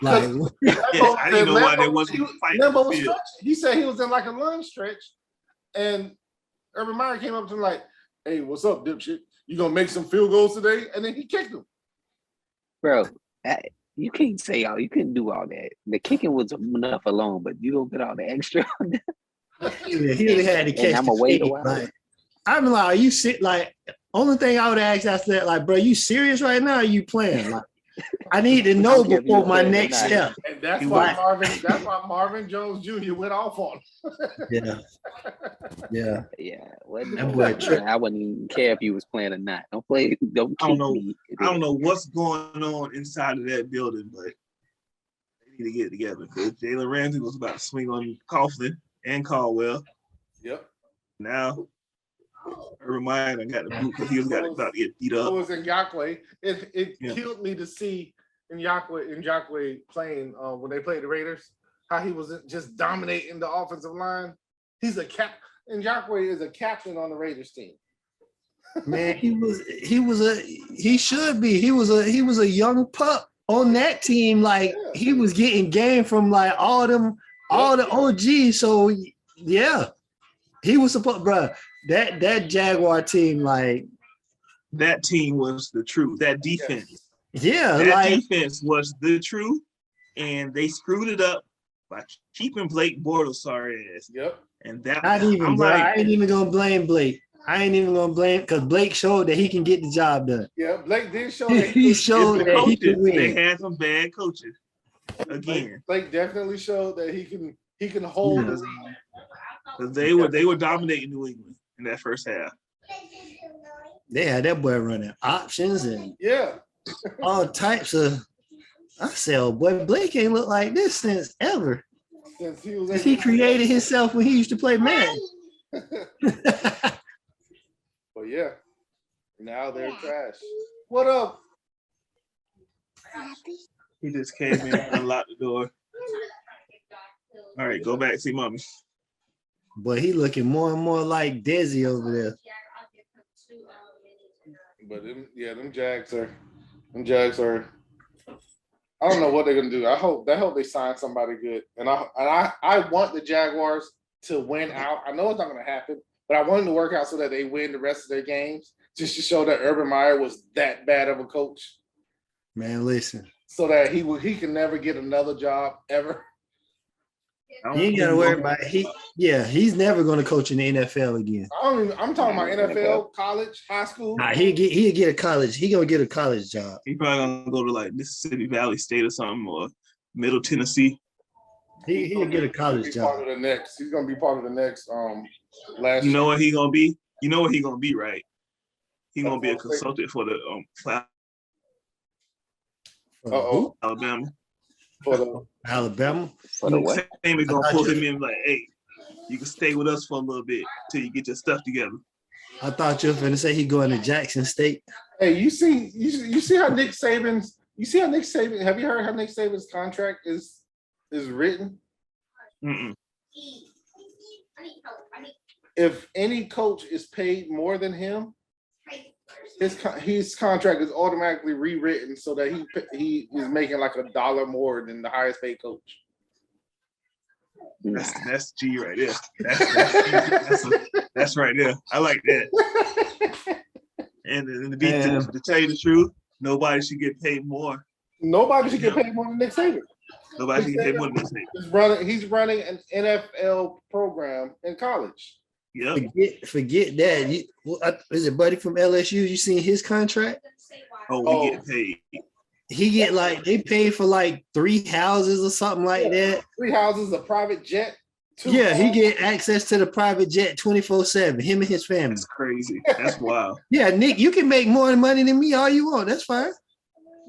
C: Like,
A: I didn't know why they wasn't fighting.
B: He said he was in like a lunge stretch, and Urban Meyer came up to him like, "Hey, what's up, dipshit? You gonna make some field goals today?" And then he kicked him.
E: Bro, you can't say you couldn't do all that. The kicking was enough alone, but you don't get all the extra.
C: he really had to catch.
E: I'm a wait a while.
C: Like, I'm like, are you sit like? Only thing I would ask after that, like, bro, you serious right now? Or are you playing? Like, I need to know before my next step.
B: And that's why Marvin Jones Jr. went off on him.
C: Yeah.
E: I wouldn't even care if you was playing or not. Don't play. Don't.
A: I don't know what's going on inside of that building, but they need to get it together because Jalen Ramsey was about to swing on Coughlin and Caldwell.
B: Yep.
A: Now Urban Meyer got the boot because he was about to get beat up.
B: It was in Yakwe. It killed me to see in Yakwe playing when they played the Raiders, how he was just dominating the offensive line. He's and Yakwe is a captain on the Raiders team.
C: Man, he should be. He was a young pup on that team. Like he was getting game from like all the OGs. So yeah, he was supposed, bro. That Jaguar team, like
A: that team was the truth. That defense,
C: defense
A: was the truth, and they screwed it up by keeping Blake Bortles sorry ass.
B: Yep.
C: And that I ain't even gonna blame Blake. I ain't even gonna blame because Blake showed that he can get the job done.
B: Yeah, Blake did show that
C: he showed that he could win.
A: They had some bad coaches again.
B: Blake definitely showed that he can hold the lead.
A: Because they were dominating New England in that first half.
C: They had that boy running options and all types of. I said, oh boy, Blake ain't look like this since ever.
B: Since
C: he created himself when he used to play Madden.
B: But yeah, now they're trash. What up?
A: He just came in and unlocked the door. All right, go back, see mommy.
C: Boy, he looking more and more like Desi over there.
B: But them Jags are. I don't know what they're gonna do. I hope they sign somebody good, and I want the Jaguars to win out. I know it's not gonna happen, but I want them to work out so that they win the rest of their games, just to show that Urban Meyer was that bad of a coach.
C: Man, listen.
B: So that he can never get another job ever.
C: You ain't gotta worry about it. He's never gonna coach in the NFL again.
B: I'm talking about NFL, college, high school.
C: Nah, he'll get a college. He gonna get a college job.
A: He probably gonna go to like Mississippi Valley State or something, or Middle Tennessee.
C: He'll get a college job.
B: He's gonna be part of the next last.
A: You know what he gonna be? You know what he gonna be, right? He gonna be a consultant for the Alabama.
C: Alabama.
A: Saban gonna pull him in like, hey, you can stay with us for a little bit till you get your stuff together.
C: I thought you were gonna say he going to Jackson State.
B: Hey, you see how Nick Saban's? Have you heard how Nick Saban's contract is written?
A: Mm-mm.
B: If any coach is paid more than him, his contract is automatically rewritten so that he is making like $1 more than the highest paid coach.
A: That's G right there. That's right there. I like that. And to tell you the truth, nobody should get paid more.
B: Nobody should get paid more than Nick Saban.
A: Nobody should get paid more than Nick Saban.
B: He's running an NFL program in college.
A: Yep.
C: Forget that. Is it Buddy from LSU? You seen his contract?
A: Oh, we get paid.
C: he get like they pay for like 3 houses or something like that.
B: 3 houses, a private jet. 2
C: Yeah, he
B: cars.
C: get access to the private jet 24/7. Him and his family.
A: That's crazy. That's wild.
C: Yeah, Nick, you can make more money than me all you want. That's fine.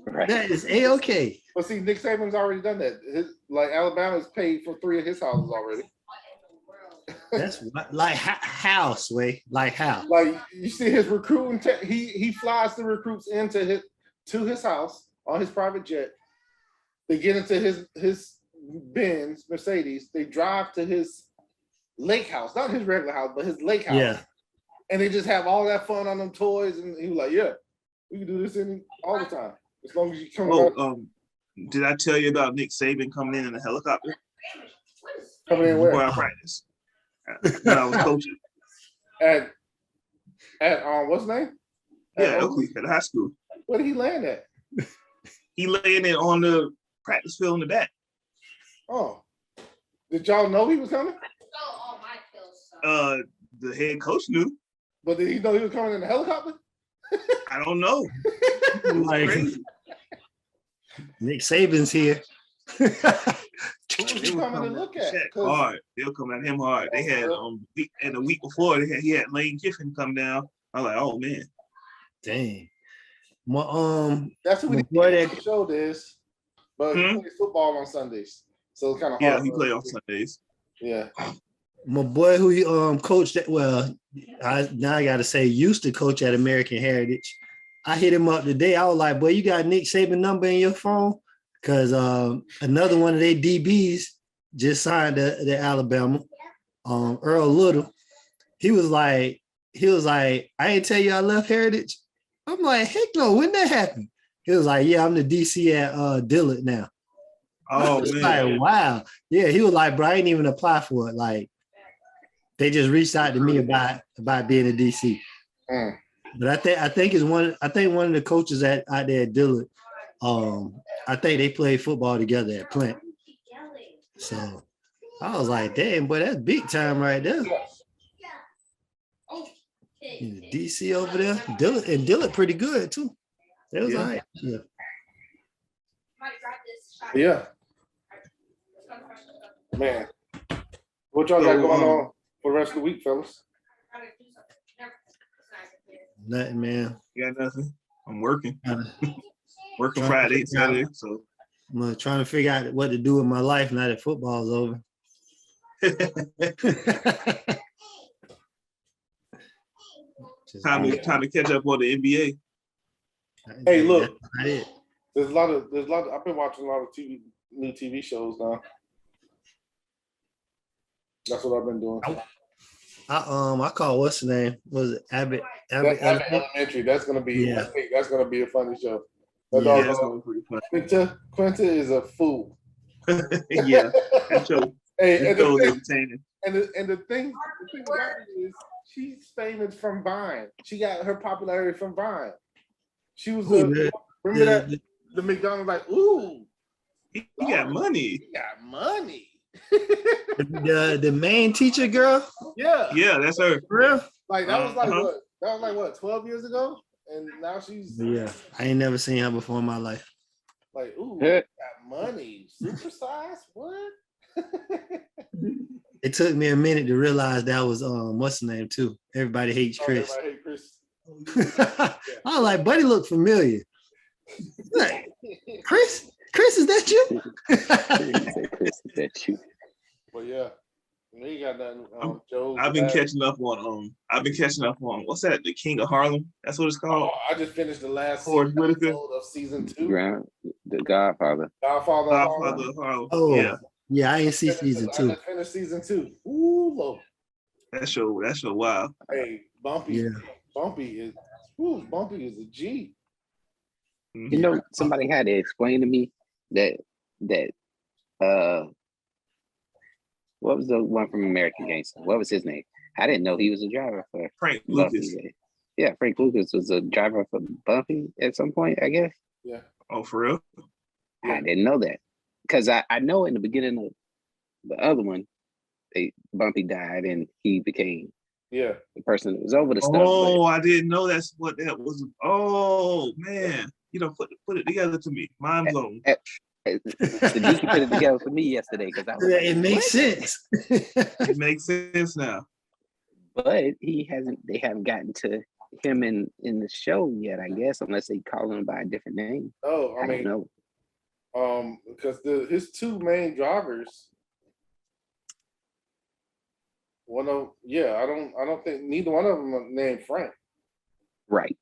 E: Right.
C: That is a-okay.
B: But see, Nick Saban's already done that. Like Alabama's paid for 3 of his houses already.
C: That's like how, Sway. Like how?
B: Like you see his recruiting. He flies the recruits to his house on his private jet. They get into his Benz Mercedes. They drive to his lake house, not his regular house, but his lake house.
C: Yeah.
B: And they just have all that fun on them toys. And he was like, "Yeah, we can do this all the time as long as you come."
A: Did I tell you about Nick Saban coming in a helicopter?
B: Coming in where?
A: Before I practice. When I was coaching.
B: At what's his name?
A: Yeah, Oakley at high school.
B: Where did he land at?
A: He laying it on the practice field in the back.
B: Oh, did y'all know he was coming?
A: The head coach knew.
B: But did he know he was coming in the helicopter?
A: I don't know. It was
C: Like,
A: crazy.
C: Nick Saban's here.
B: Who was
A: They
B: he
A: were
B: coming to look at?
A: Shaq
B: 'Cause-
A: hard. They were coming at him hard. They had and the week before he had Lane Kiffin come down. I was like, oh man.
C: Dang.
B: That's who we
C: My boy
B: didn't
C: that-
B: show this, but he plays football on Sundays, so it's kind of hard.
A: Yeah, he played on Sundays.
B: Yeah,
C: my boy who coached at I gotta say used to coach at American Heritage. I hit him up today. I was like, boy, you got Nick Saban number in your phone? Because another one of their DBs just signed to Alabama, Earl Little. He was like, I ain't tell you I left Heritage. I'm like, heck no, when that happened? He was like, yeah, I'm the DC at Dillard now.
A: Oh
C: It's
A: man.
C: like, wow. Yeah, he was like, bro, I didn't even apply for it. Like, they just reached out to me about being a DC.
B: Mm.
C: But I think one of the coaches out there at Dillard, I think they played football together at Plant. So I was like, damn, boy, that's big time right there. DC over there. Dillard pretty good too. It was all right. Yeah.
B: yeah, man. What y'all got
A: So,
B: going on for the rest of the week, fellas?
C: Nothing, man.
A: You got nothing. I'm working. Working
C: Trying to
A: Friday,
C: figure out-
A: Saturday. So
C: I'm trying to figure out what to do with my life now that football's over. Just-
A: time to catch up on the NBA.
B: Hey, look.
C: That's not it.
B: There's a lot of. I've been watching a lot of new TV shows now. That's what I've been doing.
C: I call what's the name? Was it Abbott?
B: Abbott Elementary. That's gonna be.
C: Yeah.
B: I think that's gonna be a funny show. That
C: Yeah,
A: Yeah,
B: dog,
A: that's gonna be pretty fun.
B: Quinta is a fool.
A: Yeah, that show,
B: Hey,
A: that
B: and
A: show
B: the
A: is
B: thing,
A: entertaining.
B: the thing about it is she's famous from Vine. She got her popularity from Vine. She was remember that the McDonald's like, ooh,
A: He got money.
B: he got money.
C: the main teacher girl.
B: Yeah,
A: Yeah, that's her.
C: For real?
B: like that was like
A: Uh-huh.
B: what? That was like what? 12 years ago, and now she's
C: Yeah, I ain't never seen her before in my life.
B: like, ooh,
E: Yeah.
B: got money, supersize, what?
C: It took me a minute to realize that was what's the name too. Everybody hates
B: Oh,
C: Chris.
B: everybody hate Chris.
C: I was like, buddy, look familiar. Like, Chris, is that you?
E: Chris, is that you?
B: But yeah, you ain't got nothing. Joe,
A: I've been catching up on what's that? The King of Harlem. That's what it's called.
B: I just finished the last
A: Forrest Whitaker.
B: episode of season 2.
E: The Godfather.
B: Godfather.
A: Godfather of Harlem.
C: Oh,
A: Yeah,
C: yeah, I ain't see season
B: I
C: 2.
B: just finished season 2. Ooh, Lord.
A: that show wild.
B: Hey, Bumpy.
C: Yeah.
B: Bumpy is a G.
E: You know, somebody had to explain to me that what was the one from American Gangster? What was his name? I didn't know he was a driver for
A: Frank
E: Bumpy.
A: Lucas.
E: Yeah, Frank Lucas was a driver for Bumpy at some point, I guess.
B: Yeah.
A: Oh, for real?
E: I didn't know that. Because I know in the beginning of the other one, Bumpy died and he became
B: Yeah.
E: the person that was over the stuff.
A: Oh, I didn't know that's what that was. Oh man, put it together to me. Mind blown.
E: Sadiki put it together for me yesterday because I was like,
C: It makes sense.
A: It makes sense now.
E: but they haven't gotten to him in the show yet, I guess, unless they call him by a different name.
B: Oh, I mean,
E: don't know.
B: because his two main drivers. I don't think neither one of them are named Frank.
E: Right.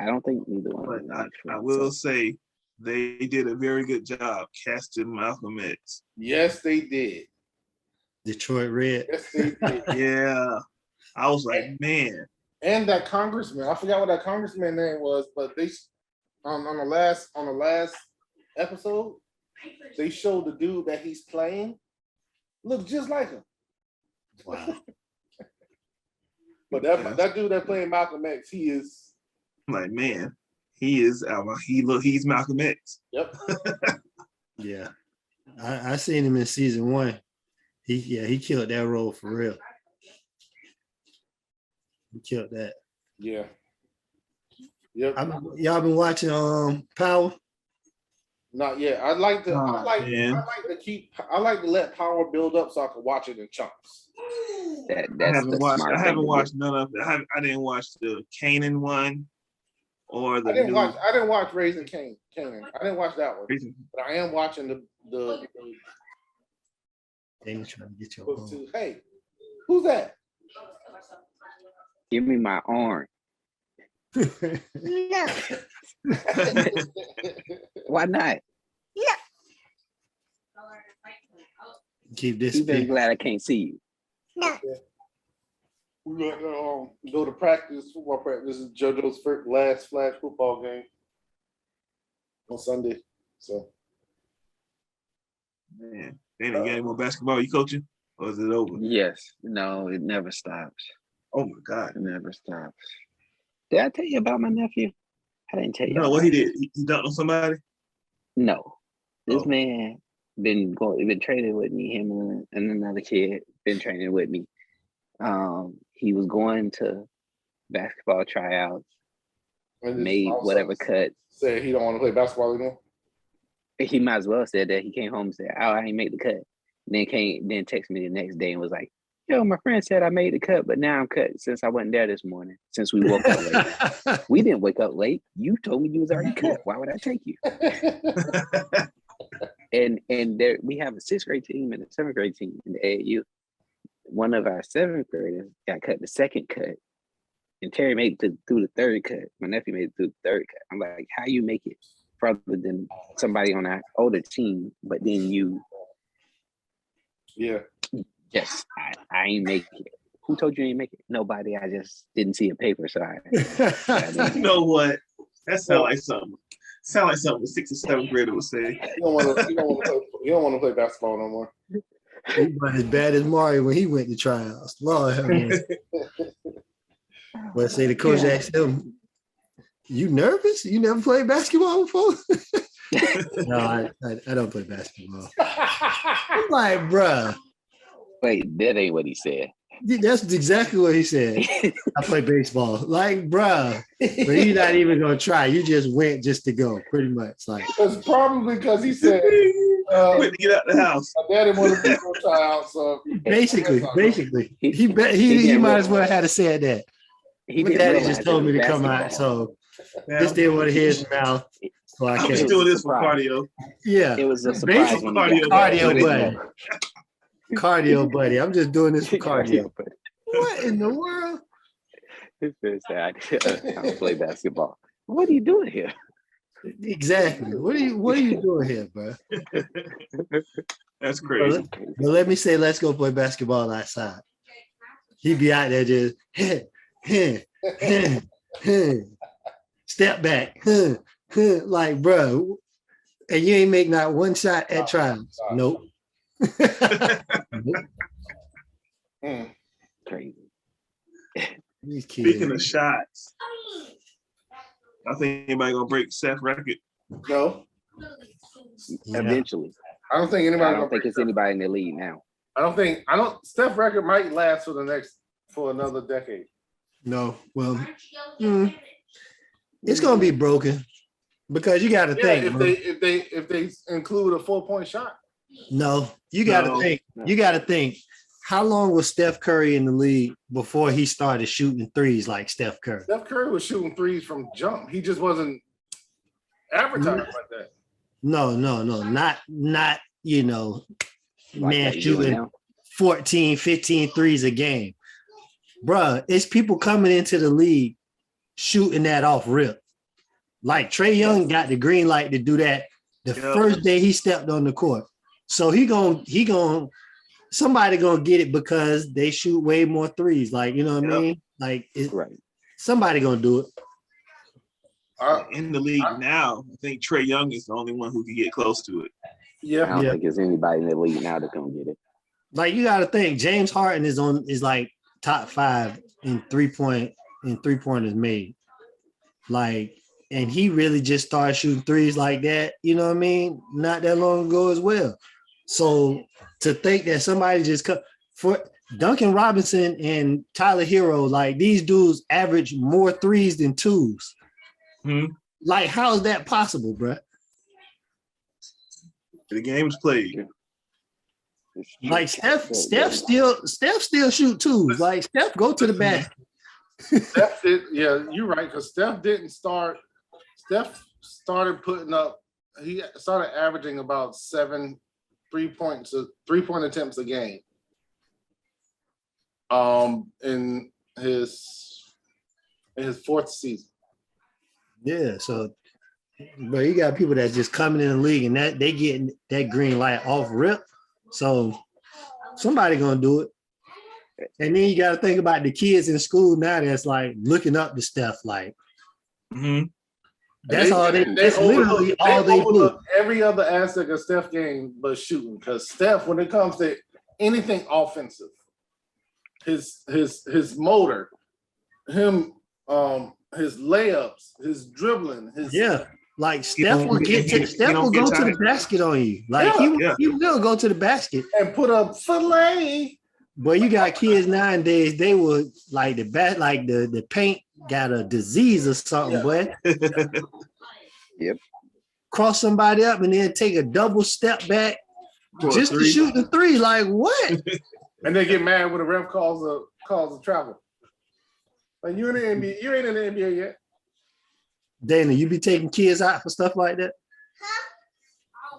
E: I don't think neither one
A: But
E: of them.
A: I will say they did a very good job casting Malcolm X.
B: Yes, they did.
C: Detroit Red.
B: Yes, they did.
A: Yeah. I was like, man.
B: And that congressman, I forgot what that congressman name was, but they on the last episode, they showed the dude that he's playing look just like him.
C: Wow.
B: But that dude that playing Malcolm X, he is
A: Like, man, he's Malcolm X.
B: Yep.
C: Yeah. I seen him in season 1. He killed that role for real. He killed that.
B: Yeah. Yep.
C: Y'all been watching Power?
B: Not yet. I like to let Power build up so I can watch it in chunks.
E: That's
A: I haven't watched
E: watched
A: none of it. I didn't watch the Canaan one or the
B: I didn't watch Raising Canaan. I didn't watch that one. But I am watching the
C: They trying to get your
B: books
C: phone.
B: too. Hey, who's that?
E: Give me my arm.
D: No.
E: Why not?
C: Keep this.
E: You're very glad I can't see you.
D: No.
B: We're gonna go to football practice. This is JoJo's last flag football game on Sunday. So,
A: Man, they didn't get any more basketball. You coaching? Or is it over?
E: Yes. No, it never stops.
A: Oh my God.
E: It never stops. Did I tell you about my nephew? I didn't tell you.
A: You know what he did? He dunked on somebody?
E: No. This
A: Oh.
E: man been training with me, him and another kid been training with me. He was going to basketball tryouts,
B: and
E: made whatever cut.
B: Said he don't want to play basketball anymore.
E: He might as well said that. He came home and said, "Oh, I ain't make the cut." Then texted me the next day and was like, "Yo, my friend said I made the cut, but now I'm cut since I wasn't there this morning. Since we woke up late, we didn't wake up late. You told me you was already cut. Why would I take you?" And there we have a 6th grade team and a 7th grade team in the AAU. One of our 7th graders got cut the 2nd cut, and Terry made it through the 3rd cut. My nephew made it through the 3rd cut. I'm like, how you make it further than somebody on our older team, but then you,
B: Yeah.
E: yes, I ain't make it. Who told you you ain't make it? Nobody. I just didn't see a paper, so
A: You know what? That sounds like something. Sound like something a 6th or 7th grader would say.
B: You don't want to play basketball no more.
C: He was as bad as Mario when he went to tryouts. Lord have mercy. Well, say the coach asked him, "You nervous? You never played basketball before?" No, I don't play basketball. I'm like, bruh.
E: Wait, that ain't what he said.
C: That's exactly what he said. I play baseball. Like, bruh. But you're not even gonna try. You just went just to go, pretty much. Like,
B: it's probably because he said
A: Wait to get out the house.
B: my daddy wanted me to go try out. So
C: basically, he might as well have said that. My daddy just told me to come out, so just didn't want to hear his mouth. So
A: I'm just doing this for cardio.
C: Yeah,
E: It was a surprise
C: basically
E: when he got
C: cardio buddy. Cardio buddy. I'm just doing this for cardio. What in the world?
E: His first said, I don't play basketball. What are you doing here?
C: Exactly. What are you doing here, bro?
A: That's crazy.
C: But let me say, let's go play basketball outside. He'd be out there just step back, like, bro, and you ain't make not one shot at trials. Nope.
B: Mm.
E: Crazy.
C: These kids.
A: Speaking of shots, I think anybody gonna break Seth's record.
B: No,
C: Yeah.
E: Eventually.
B: I don't think
E: I
B: anybody.
E: don't think it's anybody in the league now.
B: Steph record might last for another decade.
C: No, well, It's gonna be broken because you got to think.
B: If they include a 4-point shot.
C: No, you got to think. You got to think. How long was Steph Curry in the league before he started shooting threes like Steph Curry?
B: Steph Curry was shooting threes from jump. He just wasn't advertised like that.
C: No, not
E: Like
C: man
E: that
C: shooting
E: now.
C: 14, 15 threes a game. Bruh, it's people coming into the league shooting that off rip. Like Trae Young got the green light to do that the first day he stepped on the court. So somebody gonna get it because they shoot way more threes. Like, you know what I mean? Like somebody gonna do it.
A: In the league now, I think Trae Young is the only one who can get close to it.
E: I don't think there's anybody in the league now that can get it.
C: Like, you got to think James Harden is like top 5 in 3-pointers made. Like, and he really just started shooting threes like that, you know what I mean? Not that long ago as well. So to think that somebody just cut for Duncan Robinson and Tyler Hero, like these dudes average more threes than twos.
A: Mm-hmm.
C: Like, how is that possible, bro?
A: The game's played.
C: Like Steph still shoot twos. Like Steph go to the basket.
B: Steph did, you're right, because Steph didn't start. Steph started putting up. He started averaging about 7 3-point attempts a game. In his 4th season.
C: Yeah, so but you got people that's just coming in the league and that they getting that green light off rip. So somebody gonna do it. And then you got to think about the kids in school now that's like looking up to Steph. Like, that's all they. That's literally all they do.
B: Every other aspect of Steph's game but shooting, because Steph, when it comes to anything offensive, his motor, his layups, his dribbling,
C: like Steph will go to the basket on you. Like he will go to the basket
B: and put a fillet.
C: But you got kids nowadays, they would like the paint got a disease or something, boy.
E: Yep.
C: Cross somebody up and then take a double step back just to shoot the three. Like, what?
B: And they get mad when the ref calls a travel. Like, you in the NBA, you ain't in the NBA yet.
C: Dana, you be taking kids out for stuff like that?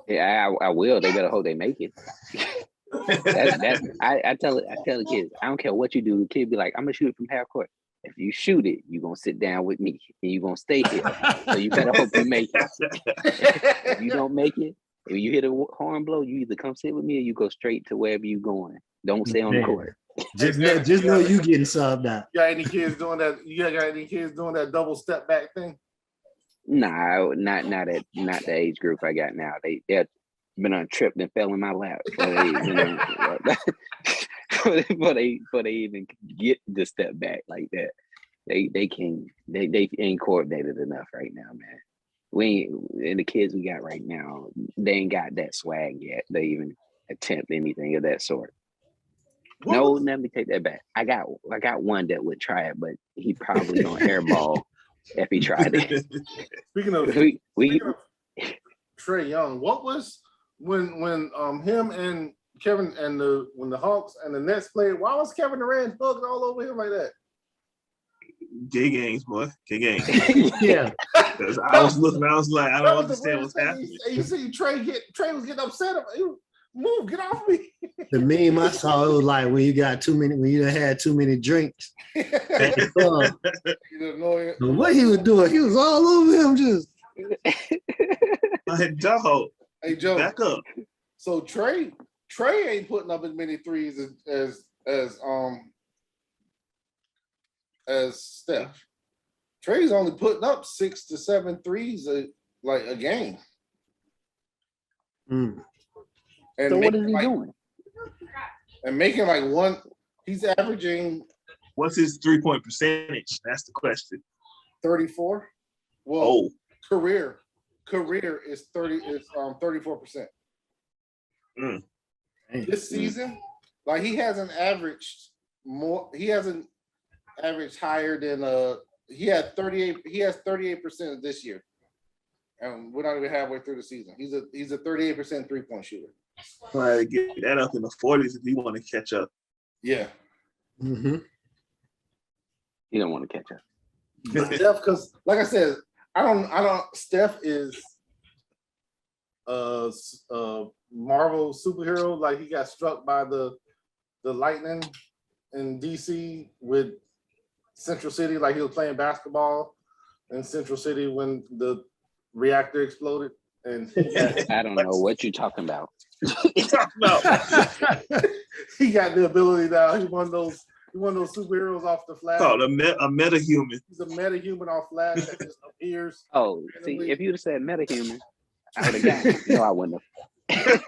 E: Yeah, I will. They better hope they make it. I tell the kids, I don't care what you do. The kid be like, I'm gonna shoot it from half court. If you shoot it, you're gonna sit down with me and you're gonna stay here. So you better hope you make it. If you don't make it, if you hear the horn blow, you either come sit with me or you go straight to wherever you're going. Don't stay on the court.
C: Just know you getting subbed out.
B: Got any kids doing that? You got any kids doing that double step back thing?
E: Nah, not the age group I got now. They're been on a trip and fell in my lap before they even get the step back like that. They ain't coordinated enough right now, man. And the kids we got right now, they ain't got that swag yet. They even attempt anything of that sort. No, let me take that back. I got one that would try it, but he probably gonna airball if he tried it.
B: Speaking of Trae Young, what was when him and Kevin and when the Hawks and the Nets played, why was Kevin Durant hugged all over him like that?
A: Gay games, boy. Gay games.
C: Yeah.
A: I was looking, I was like, I don't understand what's happening.
B: You see Trae was getting upset. Move, get off me.
C: The meme I saw, it was like when you had too many drinks. What he was doing, he was all over him just.
A: Dog.
B: Hey Joe,
A: back up.
B: So Trae ain't putting up as many threes as Steph. Trae's only putting up 6 to 7 threes a game.
C: Mm.
B: And
E: so what is he doing?
B: And making like one, he's averaging.
A: What's his 3-point percentage? That's the question.
B: 34. Well, career is 34%.
A: Mm.
B: This season, like he hasn't averaged more. He hasn't averaged higher than He had 38. He has 38% this year, and we're not even halfway through the season. He's a 38% 3-point shooter.
A: Try to get that up in the 40s if you want to catch up.
B: Yeah.
C: Mm-hmm.
E: You don't want to catch up.
B: Steph, because like I said, I don't. Steph is a Marvel superhero. Like he got struck by the lightning in DC with Central City. Like he was playing basketball in Central City when the reactor exploded, and
E: I don't know what you're talking about.
A: No.
B: he got the ability now. He's one of those superheroes off the Flash.
A: Called a metahuman.
B: He's a metahuman off Flash that just appears.
E: Oh, see, if you'd have said metahuman, I would have got it. No, I wouldn't have.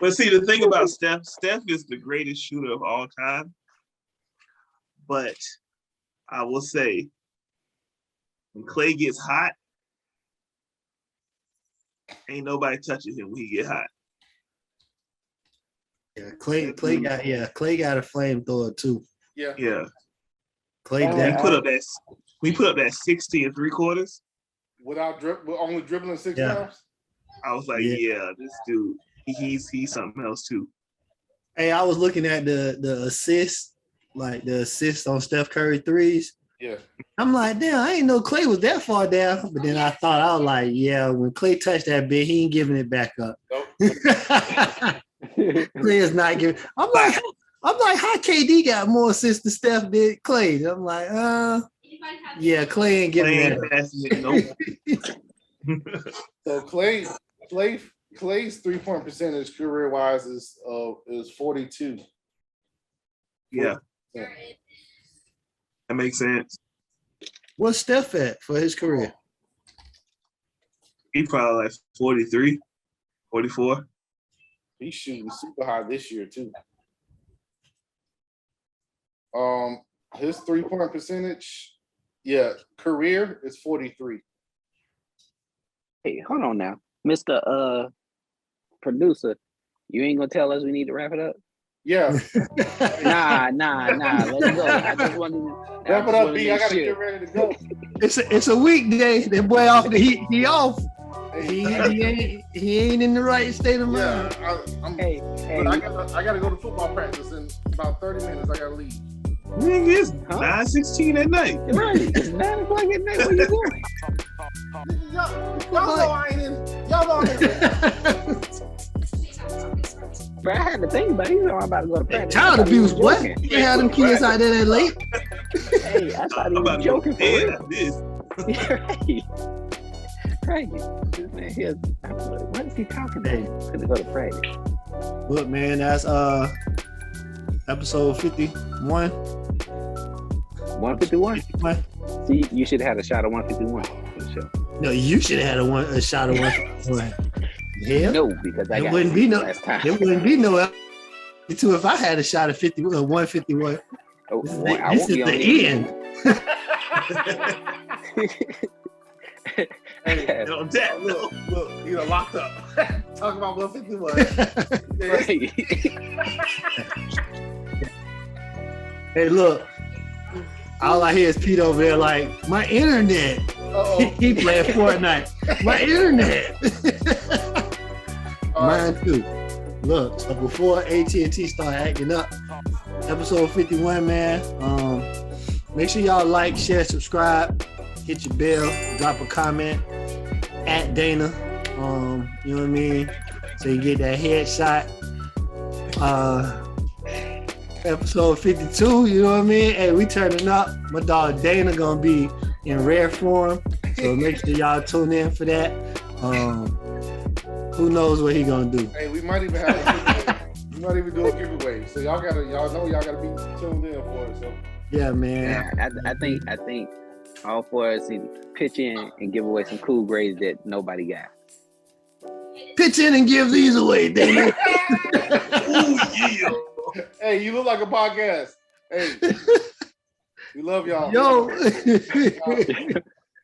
A: But see, the thing about Steph is the greatest shooter of all time. But I will say, when Clay gets hot, ain't nobody touching him when he get hot.
C: Yeah, Clay got a flamethrower too.
B: Yeah.
A: Yeah.
C: Clay
A: We put up that 60 and 3/4.
B: Without only dribbling 6
C: Yeah.
B: times.
A: I was like, yeah, this dude, he's something else too.
C: Hey, I was looking at the assists, like the assists on Steph Curry threes.
B: Yeah.
C: I'm like, damn, I ain't know Clay was that far down. But then I was like, yeah, when Clay touched that bit, he ain't giving it back up.
B: Nope.
C: Clay is not giving. I'm like, how KD got more assists than Steph did Clay? I'm like, yeah, Clay ain't giving that.
B: So Clay's 3-point percentage career wise is 42.
A: Yeah. That makes sense.
C: What's Steph at for his career?
A: He probably like 43, 44.
B: He's shooting super high this year too. His 3-point percentage, career is 43.
E: Hey, hold on now, Mr. Producer. You ain't gonna tell us we need to wrap it up?
B: Yeah.
E: Nah. Let's go. I just want to
B: Wrap it up, B. I gotta get ready to go.
C: It's a weekday. That boy off the he off. He ain't in the right state of mind.
B: Hey, but I gotta go to football practice in about 30 minutes. I gotta leave.
A: Nigga, it's 9:16 at night.
E: Right, it's 9 o'clock at night. Where you going?
B: Y'all know I ain't in. Y'all know I ain't in.
E: But I had to think about it. I'm about to go to practice.
C: Child abuse, boy. You can't have them kids out there that late.
E: Hey, I thought he was joking for real. Right. This man here, what is he talking about? Could go to practice.
C: Look, man, that's episode 51.
E: 151. See, you should have had a shot of 151 for the show.
C: No, you should have had a shot of 151. Yeah.
E: No, because I got
C: wouldn't be no.
E: last time.
C: It wouldn't be no. Too if I had a shot of 151.
E: Oh,
C: This is the end.
B: Hey,
A: On that,
B: look, you're locked up. Talk about 151.
E: Right.
C: Hey, look. All I hear is Pete over there like, my internet. He playing Fortnite. My internet. Mine too. Look, so before AT&T start acting up, episode 51, man. Make sure y'all like, share, subscribe, hit your bell, drop a comment at Dana. You know what I mean? So you get that headshot. Episode 52, you know what I mean? Hey, we turning up. My dog Dana gonna be in rare form. So make sure y'all tune in for that. Who knows what he gonna do?
B: Hey, we might even have a giveaway. We might even do a giveaway. So y'all gotta be tuned in for it. So
C: yeah, man.
E: Yeah, I think all four of us need to pitch in and give away some cool grades that nobody got.
C: Pitch in and give these away, Dana.
A: oh yeah.
B: Hey, you look like a podcast. Hey, we love y'all.
C: Yo.